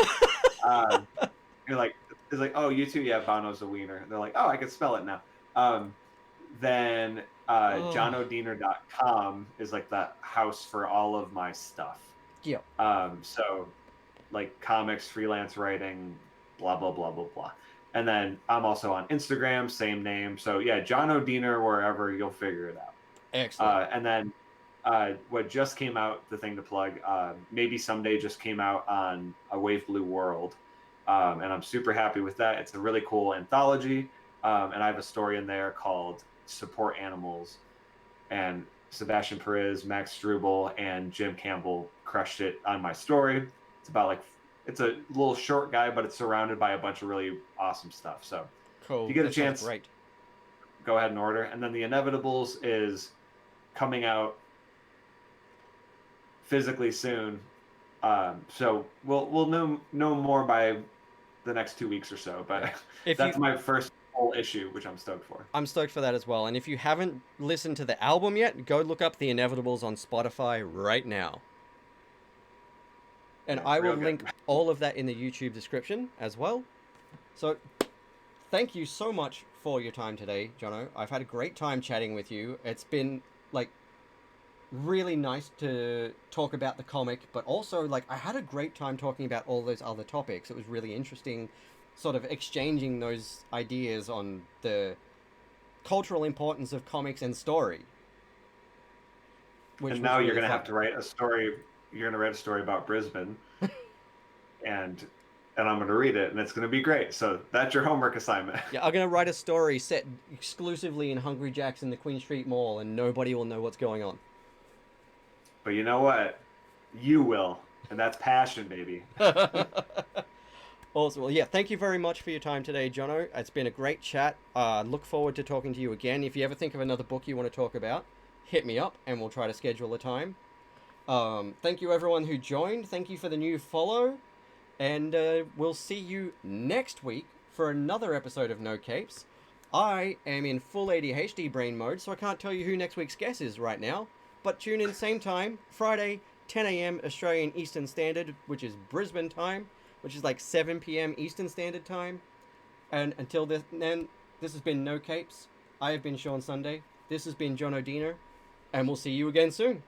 It's like, oh, you too? Yeah, Bono's a wiener. They're like, oh, I can spell it now. Then jonodiener.com is like the house for all of my stuff. Yeah. So like comics, freelance writing, blah, blah, blah, blah, blah. And then I'm also on Instagram, same name. So yeah, Jono Diener, wherever, you'll figure it out. Excellent. And then what just came out, the thing to plug, maybe someday just came out on A Wave Blue World. And I'm super happy with that. It's a really cool anthology. And I have a story in there called Support Animals. And Sebastian Perez, Max Struble, and Jim Campbell crushed it on my story. It's about it's a little short guy, but it's surrounded by a bunch of really awesome stuff. So cool. if you get a chance, great. go ahead and order. And then the Inevitables is coming out physically soon. So we'll know more by the next 2 weeks or so. But that's my first full issue, which I'm stoked for. I'm stoked for that as well. And if you haven't listened to the album yet, go look up The Inevitables on Spotify right now. And I will link all of that in the YouTube description as well. So thank you so much for your time today, Jono. I've had a great time chatting with you. It's been like really nice to talk about the comic, but also like I had a great time talking about all those other topics. It was really interesting sort of exchanging those ideas on the cultural importance of comics and story. And now you're going to have to write a story. You're going to write a story about Brisbane, and I'm going to read it, and it's going to be great. So that's your homework assignment. Yeah, I'm going to write a story set exclusively in Hungry Jack's in the Queen Street Mall, and nobody will know what's going on. But you know what? You will, and that's passion, baby. Awesome. Well, yeah, thank you very much for your time today, Jono. It's been a great chat. Look forward to talking to you again. If you ever think of another book you want to talk about, hit me up, and we'll try to schedule a time. Thank you everyone who joined. Thank you for the new follow. And we'll see you next week for another episode of No Capes. I am in full ADHD brain mode, so I can't tell you who next week's guest is right now. But tune in same time, Friday, 10 a.m. Australian Eastern Standard, which is Brisbane time, which is like 7 p.m. Eastern Standard time. And until then, this has been No Capes. I have been Sean Sunday. This has been Jono Diener. And we'll see you again soon.